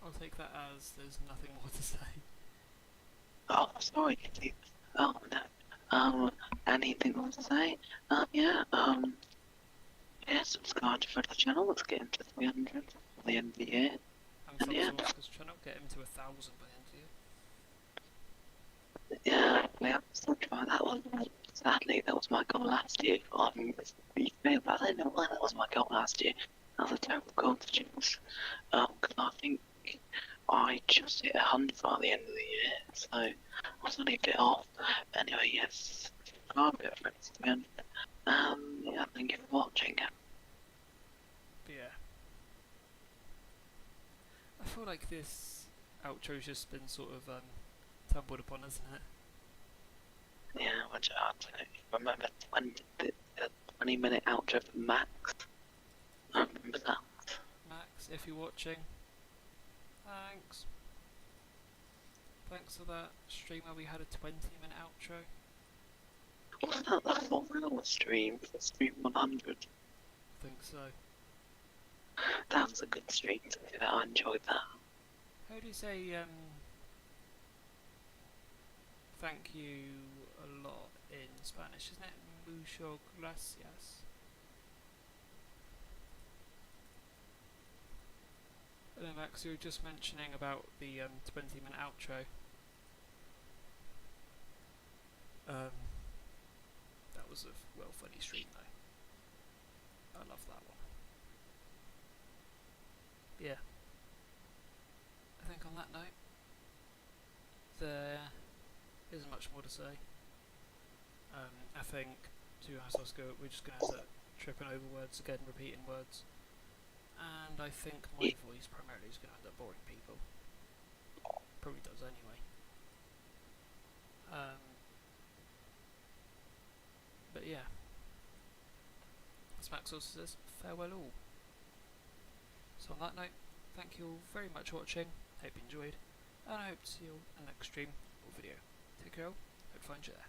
I'll take that as there's nothing more to say. Oh, sorry, Steve. Oh, no. Anything else to say? Yeah, subscribe to the channel. Let's get into 300 for the end of the year. And yeah. Oscar's channel, get him to 1,000 by the end of the year. Yeah, we have to try that one. Sadly, that was my goal last year. I don't know why that was my goal last year. That was a terrible goal to choose. Because I think I just hit 100 by the end of the year, so I was gonna get it off. Anyway, yes, subscribe to friends again. Yeah, thank you for watching. But yeah, I feel like this outro's just been sort of tumbled upon, hasn't it? Yeah, which I don't know. Remember the 20-minute outro for Max? I remember that. Max, if you're watching, thanks. Thanks for that stream where we had a 20-minute outro. Was that the 4-hour stream for stream 100? I think so. That was a good stream, I enjoyed that. How do you say thank you a lot in Spanish, isn't it? Mucho gracias. And then Max, you were just mentioning about the 20-minute outro. That was a funny stream though. I love that one. Yeah. I think think on that note, there isn't much more to say. I think, to be honest, Oscar, we're just going to end up tripping over words again, repeating words. And I think my voice primarily is going to end up boring people. Probably does anyway. But yeah. As Max also says, farewell all. So on that note, thank you all very much for watching, hope you enjoyed, and I hope to see you all in the next stream or video. Take care all, hope to find you there.